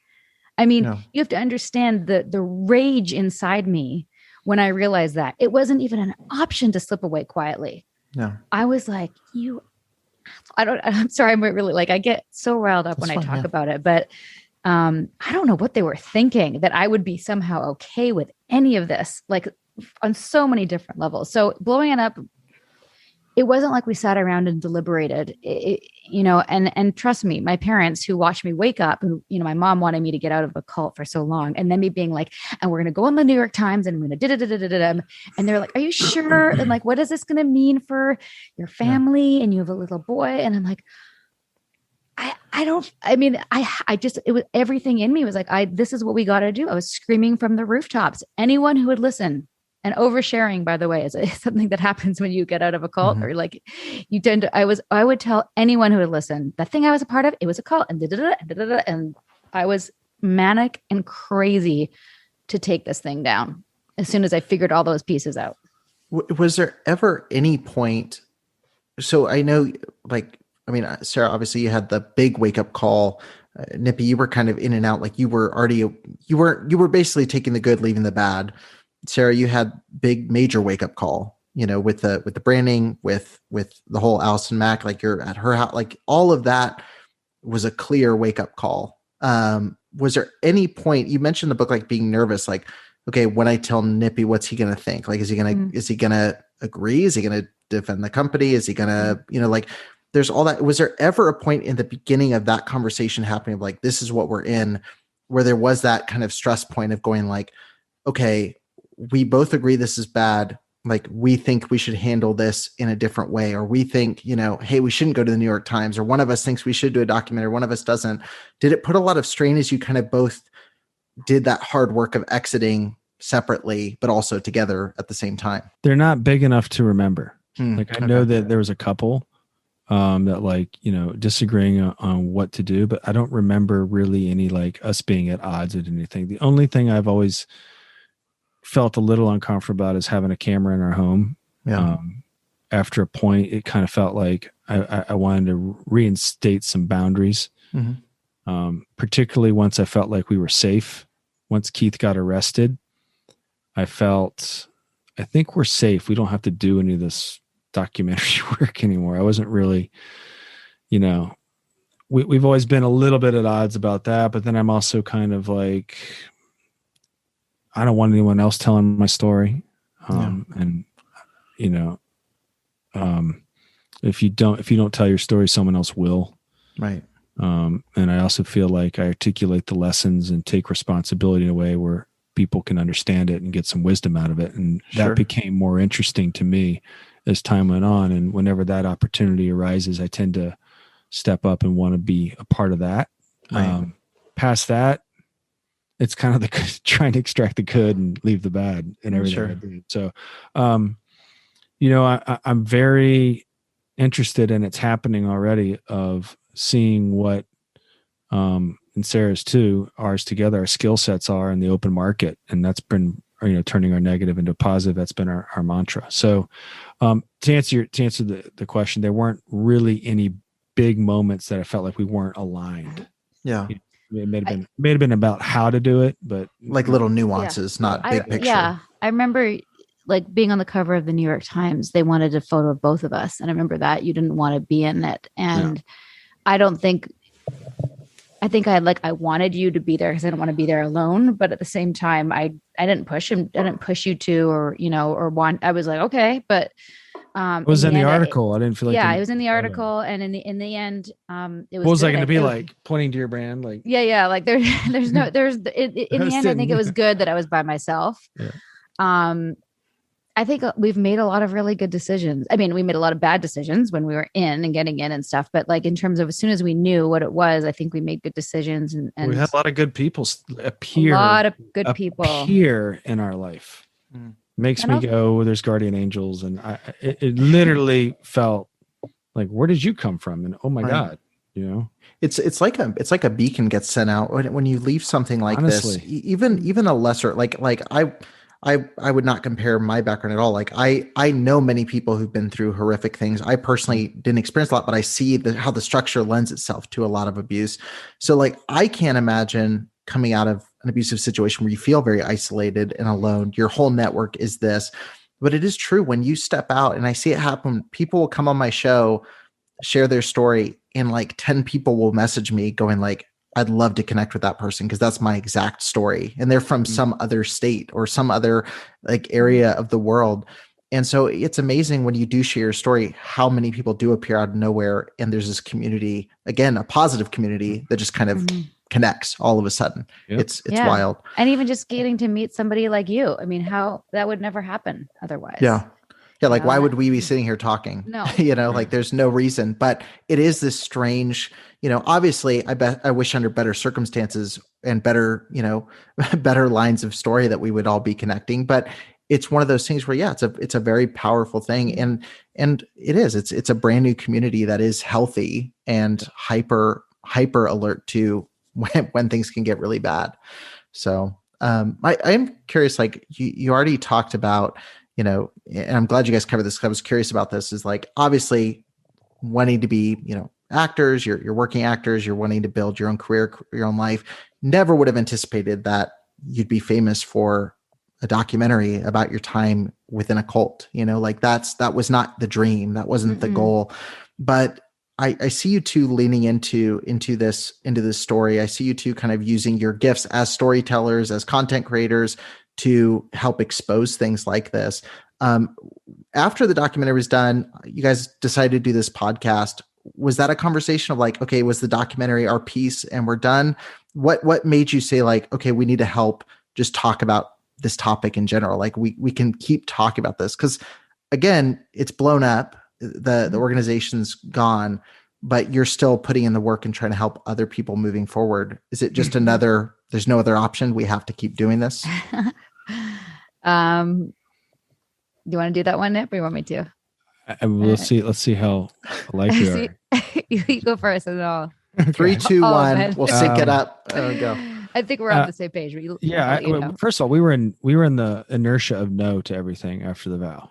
I mean, You have to understand the rage inside me when I realized that. It wasn't even an option to slip away quietly. No. I was like, I'm sorry, I'm really I get so riled up when I talk about it, but I don't know what they were thinking, that I would be somehow okay with any of this, like on so many different levels. So blowing it up, it wasn't like we sat around and deliberated, and trust me, my parents who watched me wake up, and, my mom wanted me to get out of a cult for so long. And then me being like, and we're going to go on the New York Times and we're going to and they're like, are you sure? And like, what is this going to mean for your family? And you have a little boy. And I'm like, it was everything in me was like, this is what we got to do. I was screaming from the rooftops. Anyone who would listen. And oversharing, by the way, is something that happens when you get out of a cult, or like you tend to. I would tell anyone who would listen, the thing I was a part of, it was a cult, and I was manic and crazy to take this thing down as soon as I figured all those pieces out. Was there ever any point? So I know, Sarah, obviously you had the big wake up call. Nippy, you were kind of in and out. Like you were basically taking the good, leaving the bad. Sarah, you had big major wake up call, with the branding, with the whole Allison Mack, like you're at her house, like all of that was a clear wake up call. Was there any point, you mentioned the book, like being nervous, like, okay, when I tell Nippy, what's he going to think? Like, is he going to agree? Is he going to defend the company? Is he going to, like there's all that. Was there ever a point in the beginning of that conversation happening of like, this is what we're in, where there was that kind of stress point of going like, okay, we both agree this is bad. Like we think we should handle this in a different way, or we think, hey, we shouldn't go to the New York Times, or one of us thinks we should do a documentary, one of us doesn't. Did it put a lot of strain as you kind of both did that hard work of exiting separately, but also together at the same time? They're not big enough to remember. Like I know that there was a couple that disagreeing on what to do, but I don't remember really any like us being at odds with anything. The only thing I've always felt a little uncomfortable about is having a camera in our home. Yeah. After a point, it kind of felt like I wanted to reinstate some boundaries, particularly once I felt like we were safe. Once Keith got arrested, I think we're safe. We don't have to do any of this documentary work anymore. I wasn't really, we've always been a little bit at odds about that, but then I'm also kind of like, I don't want anyone else telling my story. And if you don't tell your story, someone else will. Right. And I also feel like I articulate the lessons and take responsibility in a way where people can understand it and get some wisdom out of it. And that became more interesting to me as time went on. And whenever that opportunity arises, I tend to step up and want to be a part of that. Right. Past that, it's kind of the trying to extract the good and leave the bad and everything. I do. So, I'm very interested, and it's happening already, of seeing what, and Sarah's too, ours together, our skill sets are in the open market. And that's been, turning our negative into positive. That's been our mantra. So, to answer the question, there weren't really any big moments that I felt like we weren't aligned. Yeah. It may have been about how to do it, but like little nuances, not big picture. Yeah. I remember like being on the cover of the New York Times, they wanted a photo of both of us. And I remember that you didn't want to be in it. And I think I wanted you to be there because I didn't want to be there alone. But at the same time, I didn't push him. I didn't push you to, or want, I was like, okay, but it was in the article. I didn't feel like it was in the article, and in the end, it was. What was I going to be like? Pointing to your brand, like like there's in the end, I think it was good that I was by myself. Yeah. I think we've made a lot of really good decisions. I mean, we made a lot of bad decisions when we were in and getting in and stuff, but like in terms of as soon as we knew what it was, I think we made good decisions. And we had a lot of good people appear. A lot of good people appear in our life. Makes me go, there's guardian angels. And it literally felt like, where did you come from? And oh my God, it's like a beacon gets sent out when you leave something like this, even a lesser, like I would not compare my background at all. Like I know many people who've been through horrific things. I personally didn't experience a lot, but I see how the structure lends itself to a lot of abuse. So like, I can't imagine coming out of an abusive situation where you feel very isolated and alone. Your whole network is this, but it is true when you step out, and I see it happen. People will come on my show, share their story, and like 10 people will message me going like, I'd love to connect with that person because that's my exact story. And they're from some other state or some other like area of the world. And so it's amazing when you do share your story, how many people do appear out of nowhere. And there's this community, again, a positive community that just kind of connects all of a sudden. Yep. It's wild. And even just getting to meet somebody like you. I mean, how that would never happen otherwise. Yeah. Yeah. Like, why would we be sitting here talking? No, like there's no reason, but it is this strange, obviously I wish under better circumstances and better, better lines of story that we would all be connecting, but it's one of those things where, it's a very powerful thing. And it's a brand new community that is healthy and hyper alert to when things can get really bad. So I'm curious, like you already talked about, and I'm glad you guys covered this. 'Cause I was curious about this is like, obviously wanting to be, actors, you're working actors, you're wanting to build your own career, your own life. Never would have anticipated that you'd be famous for a documentary about your time within a cult, like that was not the dream. That wasn't the goal, but I see you two leaning into this story. I see you two kind of using your gifts as storytellers, as content creators to help expose things like this. After the documentary was done, you guys decided to do this podcast. Was that a conversation of like, okay, was the documentary our piece and we're done? What made you say like, okay, we need to help just talk about this topic in general? Like we can keep talking about this because again, it's blown up. The organization's gone, but you're still putting in the work and trying to help other people moving forward. Is it just there's no other option? We have to keep doing this. Do you want to do that one, Nip, or you want me to? We'll see. Let's see how alike we are. You go first and then I'll. 3, 2, 1. Man. We'll sync it up. There we go. I think we're on the same page. First of all, we were in the inertia of no to everything after the vow.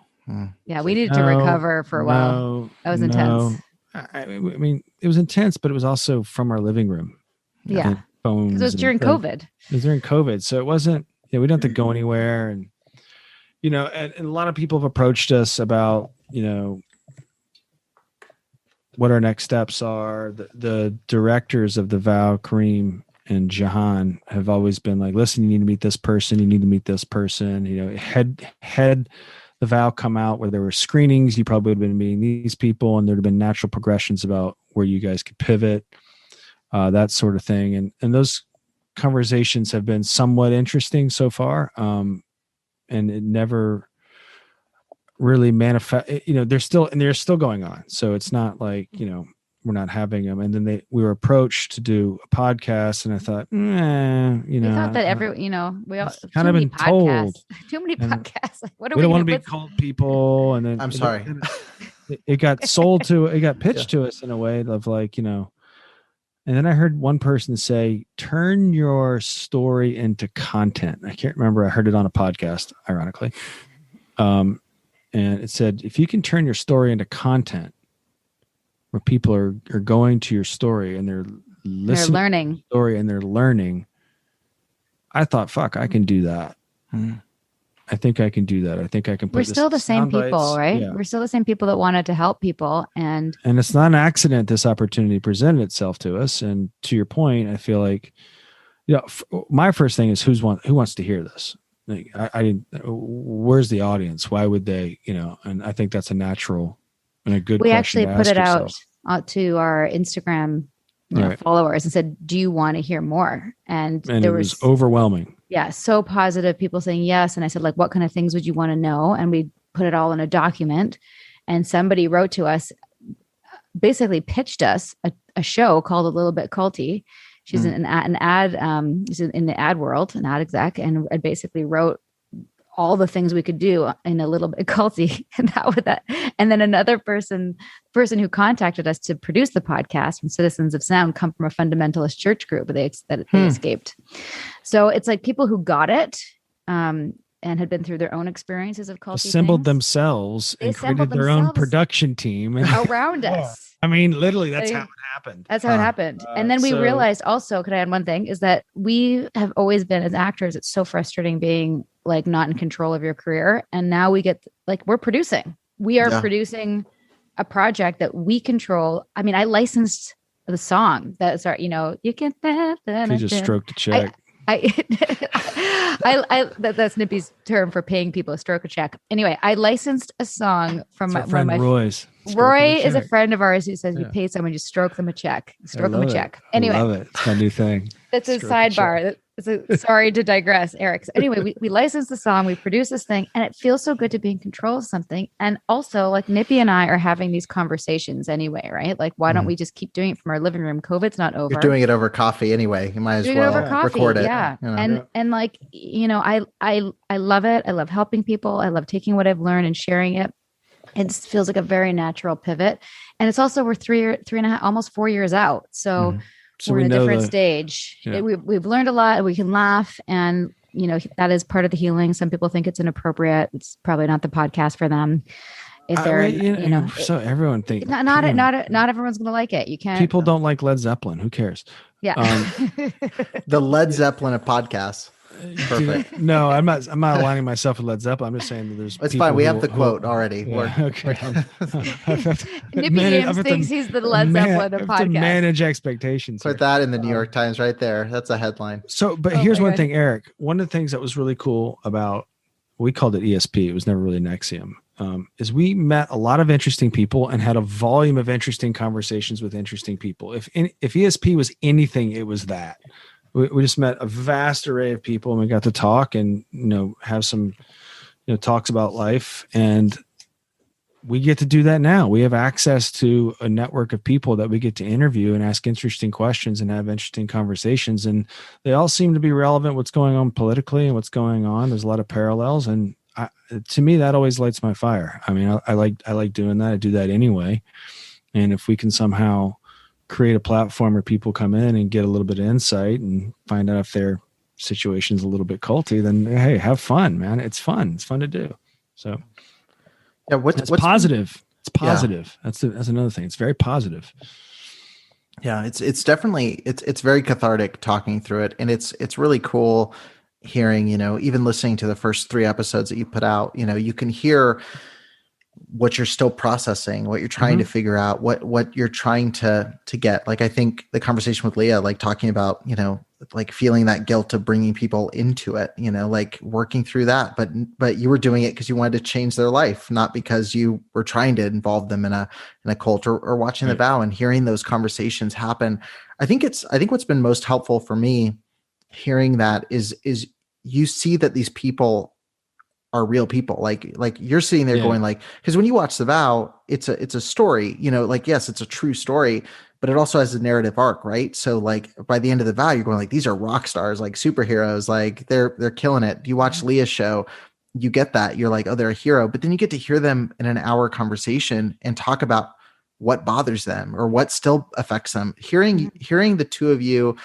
Yeah, we needed to recover for a while. That was intense. I mean, it was intense, but it was also from our living room. Yeah, phones. It was during COVID. It was during COVID, so it wasn't. We didn't have to go anywhere, and and a lot of people have approached us about what our next steps are. The directors of the vow, Kareem and Jahan, have always been like, listen, you need to meet this person. You need to meet this person. Had the vow come out where there were screenings, you probably would have been meeting these people, and there'd have been natural progressions about where you guys could pivot, that sort of thing. And those conversations have been somewhat interesting so far. And it never really manifest, they're still going on. So it's not like, we're not having them. And then we were approached to do a podcast, and I thought, we thought that we all kind of been told too many podcasts. Like, what are we don't want to be cult people. And then I'm sorry, it got pitched to us in a way of like, and then I heard one person say, turn your story into content. I can't remember. I heard it on a podcast, ironically. And it said, if you can turn your story into content, where people are going to your story and they're listening, they're learning to the story and they're learning. I thought, fuck, I can do that. I think I can do that. I think I can put. We're still the same people, right? Yeah. We're still the same people that wanted to help people, and it's not an accident this opportunity presented itself to us. And to your point, I feel like, my first thing is who wants to hear this? Like, where's the audience? Why would they? And I think that's a natural and a good. We actually put it out to our Instagram followers and said, "Do you want to hear more?" And there was overwhelming. Yeah, so positive. People saying yes, and I said, like, what kind of things would you want to know? And we put it all in a document. And somebody wrote to us, basically pitched us a show called A Little Bit Culty. She's an ad, she's in the ad world, an ad exec, and I basically wrote all the things we could do in A Little Bit Culty. And then another person who contacted us to produce the podcast from Citizens of Sound come from a fundamentalist church group that they escaped. So it's like people who got it and had been through their own experiences of culty assembled things. Themselves and created their own production team around us. I mean, literally, that's how it happened. That's how it happened. And then we realized also, could I add one thing, is that we have always been, as actors, it's so frustrating being like not in control of your career. And now we get, like, we're producing. We are producing a project that we control. I mean, I licensed the song that's our, you can. He just stroked a check. That's Nippy's term for paying people a stroke a check. Anyway, I licensed a song from my friend Roy's. Roy is a friend of ours who says you pay someone, just stroke them a check. Stroke them a check. Anyway, I love it. It's my new thing. That's a sidebar. Sorry to digress, Eric. So anyway, we licensed the song, we produced this thing, and it feels so good to be in control of something. And also, like Nippy and I are having these conversations anyway, right? Like, why don't we just keep doing it from our living room? COVID's not over. You're doing it over coffee anyway. You might as well record it. Yeah. And like, I love it. I love helping people. I love taking what I've learned and sharing it. It feels like a very natural pivot. And it's also, we're 3.5, almost 4 years out. So we're in a different stage. Yeah. We've learned a lot. We can laugh. And, that is part of the healing. Some people think it's inappropriate. It's probably not the podcast for them. If they're, so everyone thinks not everyone's going to like it. You can't. People don't like Led Zeppelin. Who cares? Yeah. The Led Zeppelin of podcasts. Perfect. No, I'm not aligning myself with Led Zeppelin. I'm just saying that there's. It's fine. We have the quote already. Yeah, Nippy Ames thinks he's the Led Zeppelin of podcast. Manage expectations. Put that in the New York Times right there. That's a headline. So, but here's one thing, Eric. One of the things that was really cool about, we called it ESP. It was never really NXIVM. Is we met a lot of interesting people and had a volume of interesting conversations with interesting people. If ESP was anything, it was that. We just met a vast array of people, and we got to talk and have some talks about life, and we get to do that now. We have access to a network of people that we get to interview and ask interesting questions and have interesting conversations, and they all seem to be relevant. What's going on politically and what's going on? There's a lot of parallels, and to me, that always lights my fire. I mean, I like doing that. I do that anyway, and if we can somehow create a platform where people come in and get a little bit of insight and find out if their situation's a little bit culty, then hey, have fun, man. It's fun. It's fun to do. So yeah, what's positive? It's positive. Yeah. That's another thing. It's very positive. Yeah, it's definitely it's very cathartic talking through it, and it's really cool hearing, even listening to the first 3 episodes that you put out, you can hear what you're still processing, what you're trying to figure out, what you're trying to get. Like, I think the conversation with Leah, like talking about, like feeling that guilt of bringing people into it, like working through that, but you were doing it because you wanted to change their life, not because you were trying to involve them in a cult or watching The Vow and hearing those conversations happen. I think what's been most helpful for me hearing that is you see that these people are real people. Like you're sitting there going like, because when you watch The Vow, it's a story, like, yes, it's a true story, but it also has a narrative arc, right? So like by the end of The Vow, you're going like, these are rock stars, like superheroes, like they're killing it. You watch Leah's show, you get that. You're like, oh, they're a hero. But then you get to hear them in an hour conversation and talk about what bothers them or what still affects them. Hearing the two of you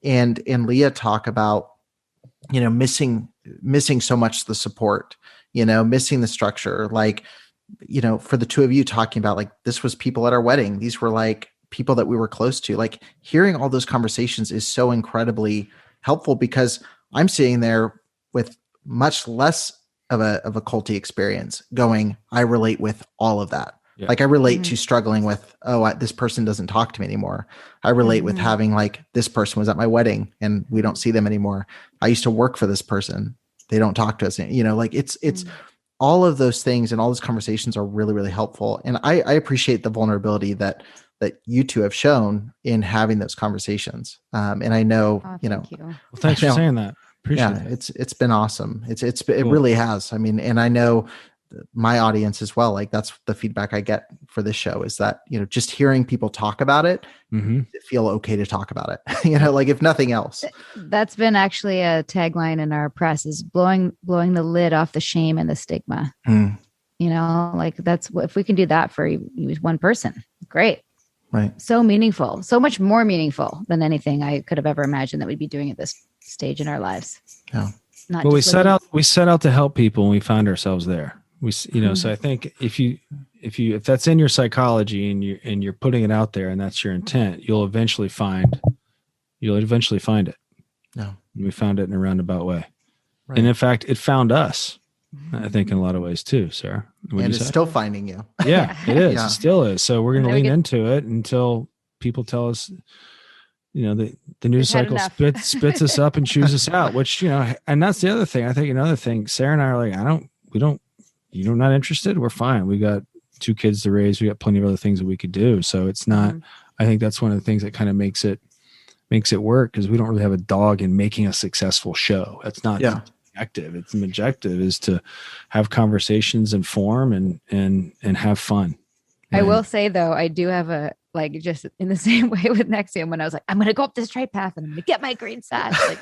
and Leah talk about, missing so much the support, missing the structure, like, for the two of you talking about like, this was people at our wedding. These were like people that we were close to. Like hearing all those conversations is so incredibly helpful because I'm sitting there with much less of a culty experience going, I relate with all of that. Yeah. Like I relate to struggling with, this person doesn't talk to me anymore. I relate with having like, this person was at my wedding and we don't see them anymore. I used to work for this person. They don't talk to us. Like it's all of those things and all those conversations are really, really helpful. And I appreciate the vulnerability that you two have shown in having those conversations. And I know, thank you. Well, thanks for saying that. Appreciate it. It's been awesome. It really has. I mean, and I know my audience as well. Like that's the feedback I get for this show is that, just hearing people talk about it, feel okay to talk about it, like if nothing else. That's been actually a tagline in our press is blowing the lid off the shame and the stigma. Like that's what, if we can do that for one person, great. Right. So meaningful, so much more meaningful than anything I could have ever imagined that we'd be doing at this stage in our lives. Yeah. We set out to help people and we found ourselves there. So I think if that's in your psychology and you're putting it out there and that's your intent, you'll eventually find it. No, we found it in a roundabout way. Right. And in fact, it found us, I think in a lot of ways too, Sarah. And it's still finding you. Yeah, it is. Yeah. It still is. So we're going to lean into it until people tell us, the news We've had cycle spits us up and chews us out, which, and that's the other thing. I think another thing, Sarah and I are like, you're not interested. We're fine. We got 2 kids to raise. We got plenty of other things that we could do. So it's not, I think that's one of the things that kind of makes it work, because we don't really have a dog in making a successful show. That's not the objective. It's the objective is to have conversations, inform, and have fun. I will say though, I do have just in the same way with NXIVM, when I was like, I'm going to go up this trade path and I'm going to get my green sash. Like,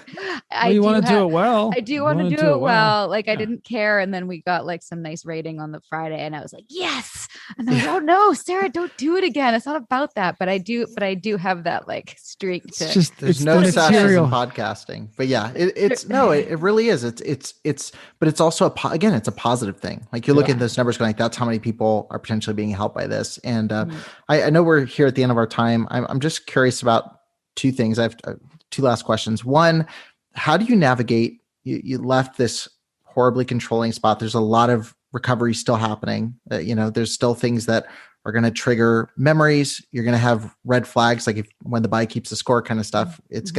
you want to do it well. I do want to do it well. Like I didn't care. And then we got like some nice rating on the Friday and I was like, yes. And I was like, oh no, Sarah, don't do it again. It's not about that. But I do have that like streak to. There's no sashes in podcasting, but yeah, it really is. But it's also it's a positive thing. Like you look at those numbers going like, that's how many people are potentially being helped by this. And I know we're here at the end of our time. I'm just curious about 2 things. I have 2 last questions. One, how do you navigate? You left this horribly controlling spot. There's a lot of recovery still happening. There's still things that are going to trigger memories. You're going to have red flags, like when the body keeps the score kind of stuff. It's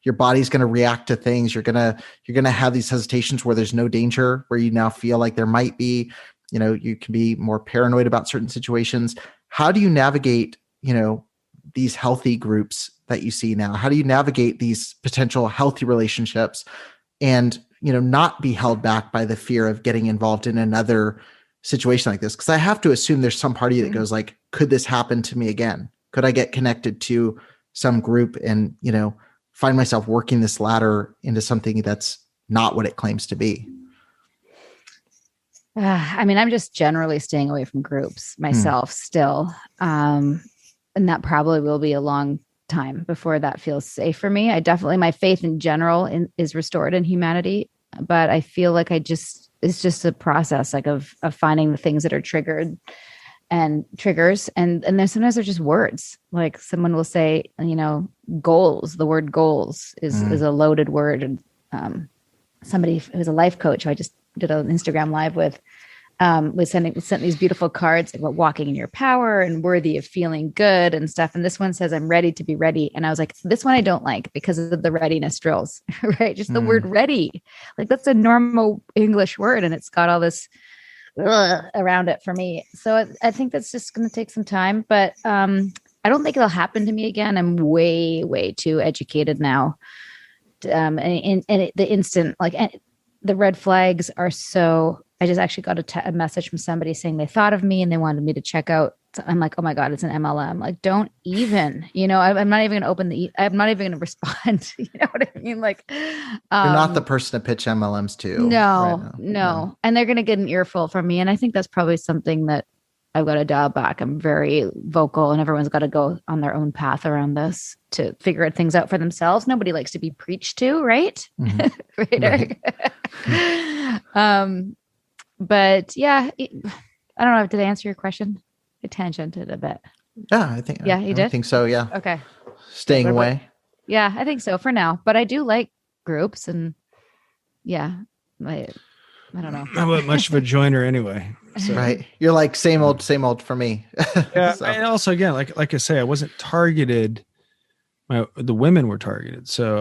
your body's going to react to things. You're going to have these hesitations where there's no danger, where you now feel like there might be. You can be more paranoid about certain situations. How do you navigate these healthy groups that you see now? How do you navigate these potential healthy relationships and, not be held back by the fear of getting involved in another situation like this? Because I have to assume there's some part of you that goes like, could this happen to me again? Could I get connected to some group and, find myself working this ladder into something that's not what it claims to be? I'm just generally staying away from groups myself still. And that probably will be a long time before that feels safe for me. My faith in general is restored in humanity, but I feel like it's just a process like of finding the things that are triggered and triggers. And then sometimes they're just words. Like someone will say, goals, the word goals is a loaded word. And somebody who's a life coach who I just did an Instagram live with, sent these beautiful cards about walking in your power and worthy of feeling good and stuff. And this one says, I'm ready to be ready. And I was like, this one I don't like because of the readiness drills, right? Just the word ready. Like that's a normal English word. And it's got all this around it for me. So I think that's just going to take some time, but I don't think it'll happen to me again. I'm way, way too educated now. And the instant, the red flags are so. I just actually got a message from somebody saying they thought of me and they wanted me to check out. So I'm like, oh my God, it's an MLM. Like, don't even, I'm not even going to I'm not even going to respond. You know what I mean? Like, you're not the person to pitch MLMs to. No. And they're going to get an earful from me. And I think that's probably something that I've got to dial back. I'm very vocal and everyone's got to go on their own path around this to figure things out for themselves. Nobody likes to be preached to, right? Right, Eric? But yeah, I don't know. Did I answer your question? I tangented a bit. Yeah, I think. Yeah, you did? I think so. Yeah. Okay. Staying away. Yeah, I think so for now. But I do like groups, and I don't know. I'm not much of a joiner anyway. So. Right. You're like same old for me. Yeah. So. And also, again, like I say, I wasn't targeted. The women were targeted. So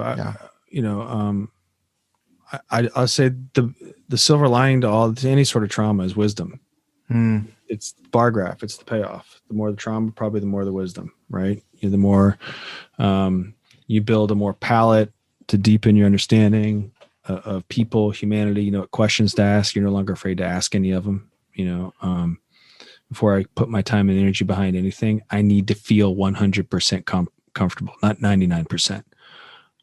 I'll say the silver lining to any sort of trauma is wisdom. It's the bar graph. It's the payoff. The more the trauma, probably the more the wisdom, right? The more you build a more palette to deepen your understanding of people, humanity, what questions to ask. You're no longer afraid to ask any of them. Before I put my time and energy behind anything, I need to feel 100% comfortable, not 99%.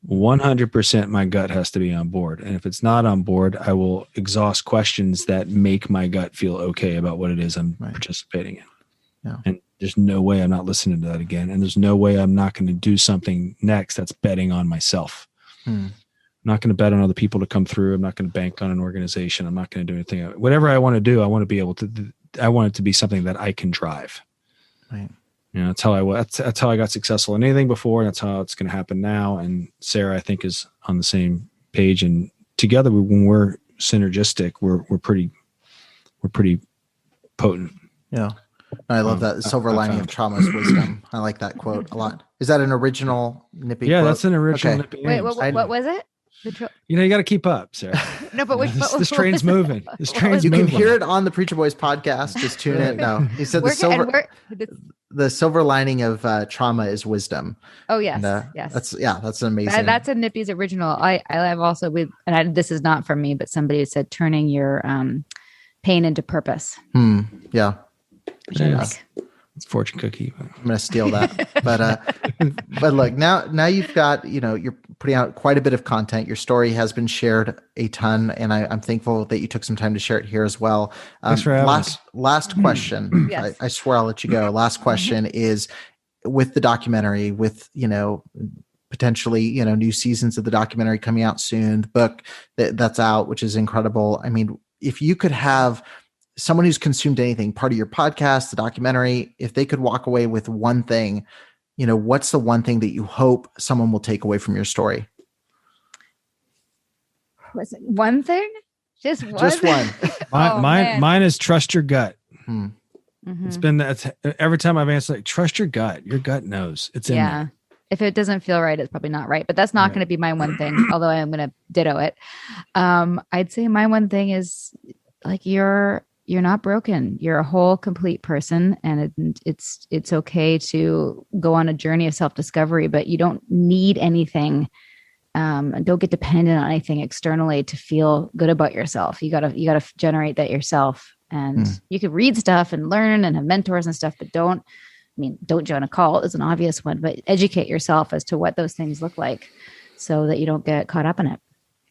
100% my gut has to be on board. And if it's not on board, I will exhaust questions that make my gut feel okay about what it is I'm participating in. Yeah. And there's no way I'm not listening to that again. And there's no way I'm not going to do something next that's betting on myself. I'm not going to bet on other people to come through. I'm not going to bank on an organization. I'm not going to do anything. Whatever I want to do, I want to be able to, I want it to be something that I can drive. Right. That's how I got successful in anything before. And that's how it's going to happen now. And Sarah, I think, is on the same page. And together, when we're synergistic, we're pretty potent. Yeah. I love that. The silver lining of trauma is wisdom. I like that quote a lot. Is that an original Nippy Yeah, quote? that's an original Okay. Nippy. Wait, Ames. what was it? You got to keep up, Sarah. No, but which This train's moving. This train's You moving. can hear it on the Preacher Boys podcast. Just tune in. No, he said the silver lining of trauma is wisdom. Oh yes, And, yes. That's amazing. That's a Nippy's original. I have also this is not from me, but somebody said turning your pain into purpose. Yeah. Which I like. It's fortune cookie. I'm going to steal that. But look, now you've got, you're putting out quite a bit of content. Your story has been shared a ton, and I'm thankful that you took some time to share it here as well. Thanks for having me. Last question. Yes. I swear I'll let you go. Last question is with the documentary, with, potentially, new seasons of the documentary coming out soon, the book that's out, which is incredible. I mean, if you could have someone who's consumed anything, part of your podcast, the documentary, if they could walk away with one thing, what's the one thing that you hope someone will take away from your story? Was it one thing? Just one? Just one. Mine is trust your gut. Mm-hmm. It's been every time I've answered, trust your gut. Your gut knows it's in there. If it doesn't feel right, it's probably not right. But that's not going to be my one thing, although I am going to ditto it. I'd say my one thing is like you're not broken. You're a whole, complete person, and it's okay to go on a journey of self-discovery. But you don't need anything. Don't get dependent on anything externally to feel good about yourself. You gotta generate that yourself. And you could read stuff and learn and have mentors and stuff, but don't join a cult is an obvious one. But educate yourself as to what those things look like, so that you don't get caught up in it.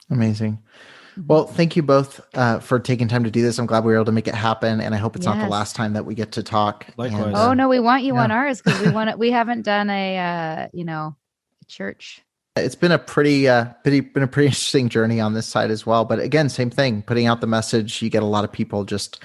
Amazing. Well, thank you both for taking time to do this. I'm glad we were able to make it happen, and I hope it's not the last time that we get to talk. Likewise. And, no, we want you on ours because we haven't done a church. It's been a pretty interesting journey on this side as well. But again, same thing, putting out the message. You get a lot of people just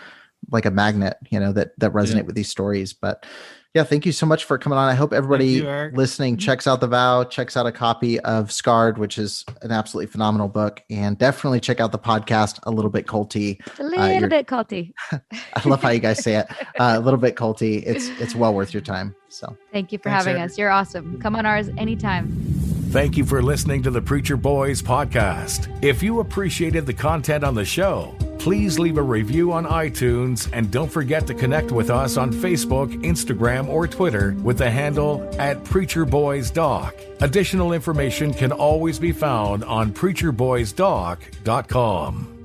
like a magnet, that resonate with these stories. But yeah, thank you so much for coming on. I hope everybody listening checks out The Vow, checks out a copy of Scarred, which is an absolutely phenomenal book, and definitely check out the podcast, A Little Bit Culty. A little bit culty. I love how you guys say it. A little bit culty. It's well worth your time. So thank you for having us. You're awesome. Come on ours anytime. Thank you for listening to the Preacher Boys podcast. If you appreciated the content on the show, please leave a review on iTunes, and don't forget to connect with us on Facebook, Instagram, or Twitter with the handle @PreacherBoysDoc. Additional information can always be found on PreacherBoysDoc.com.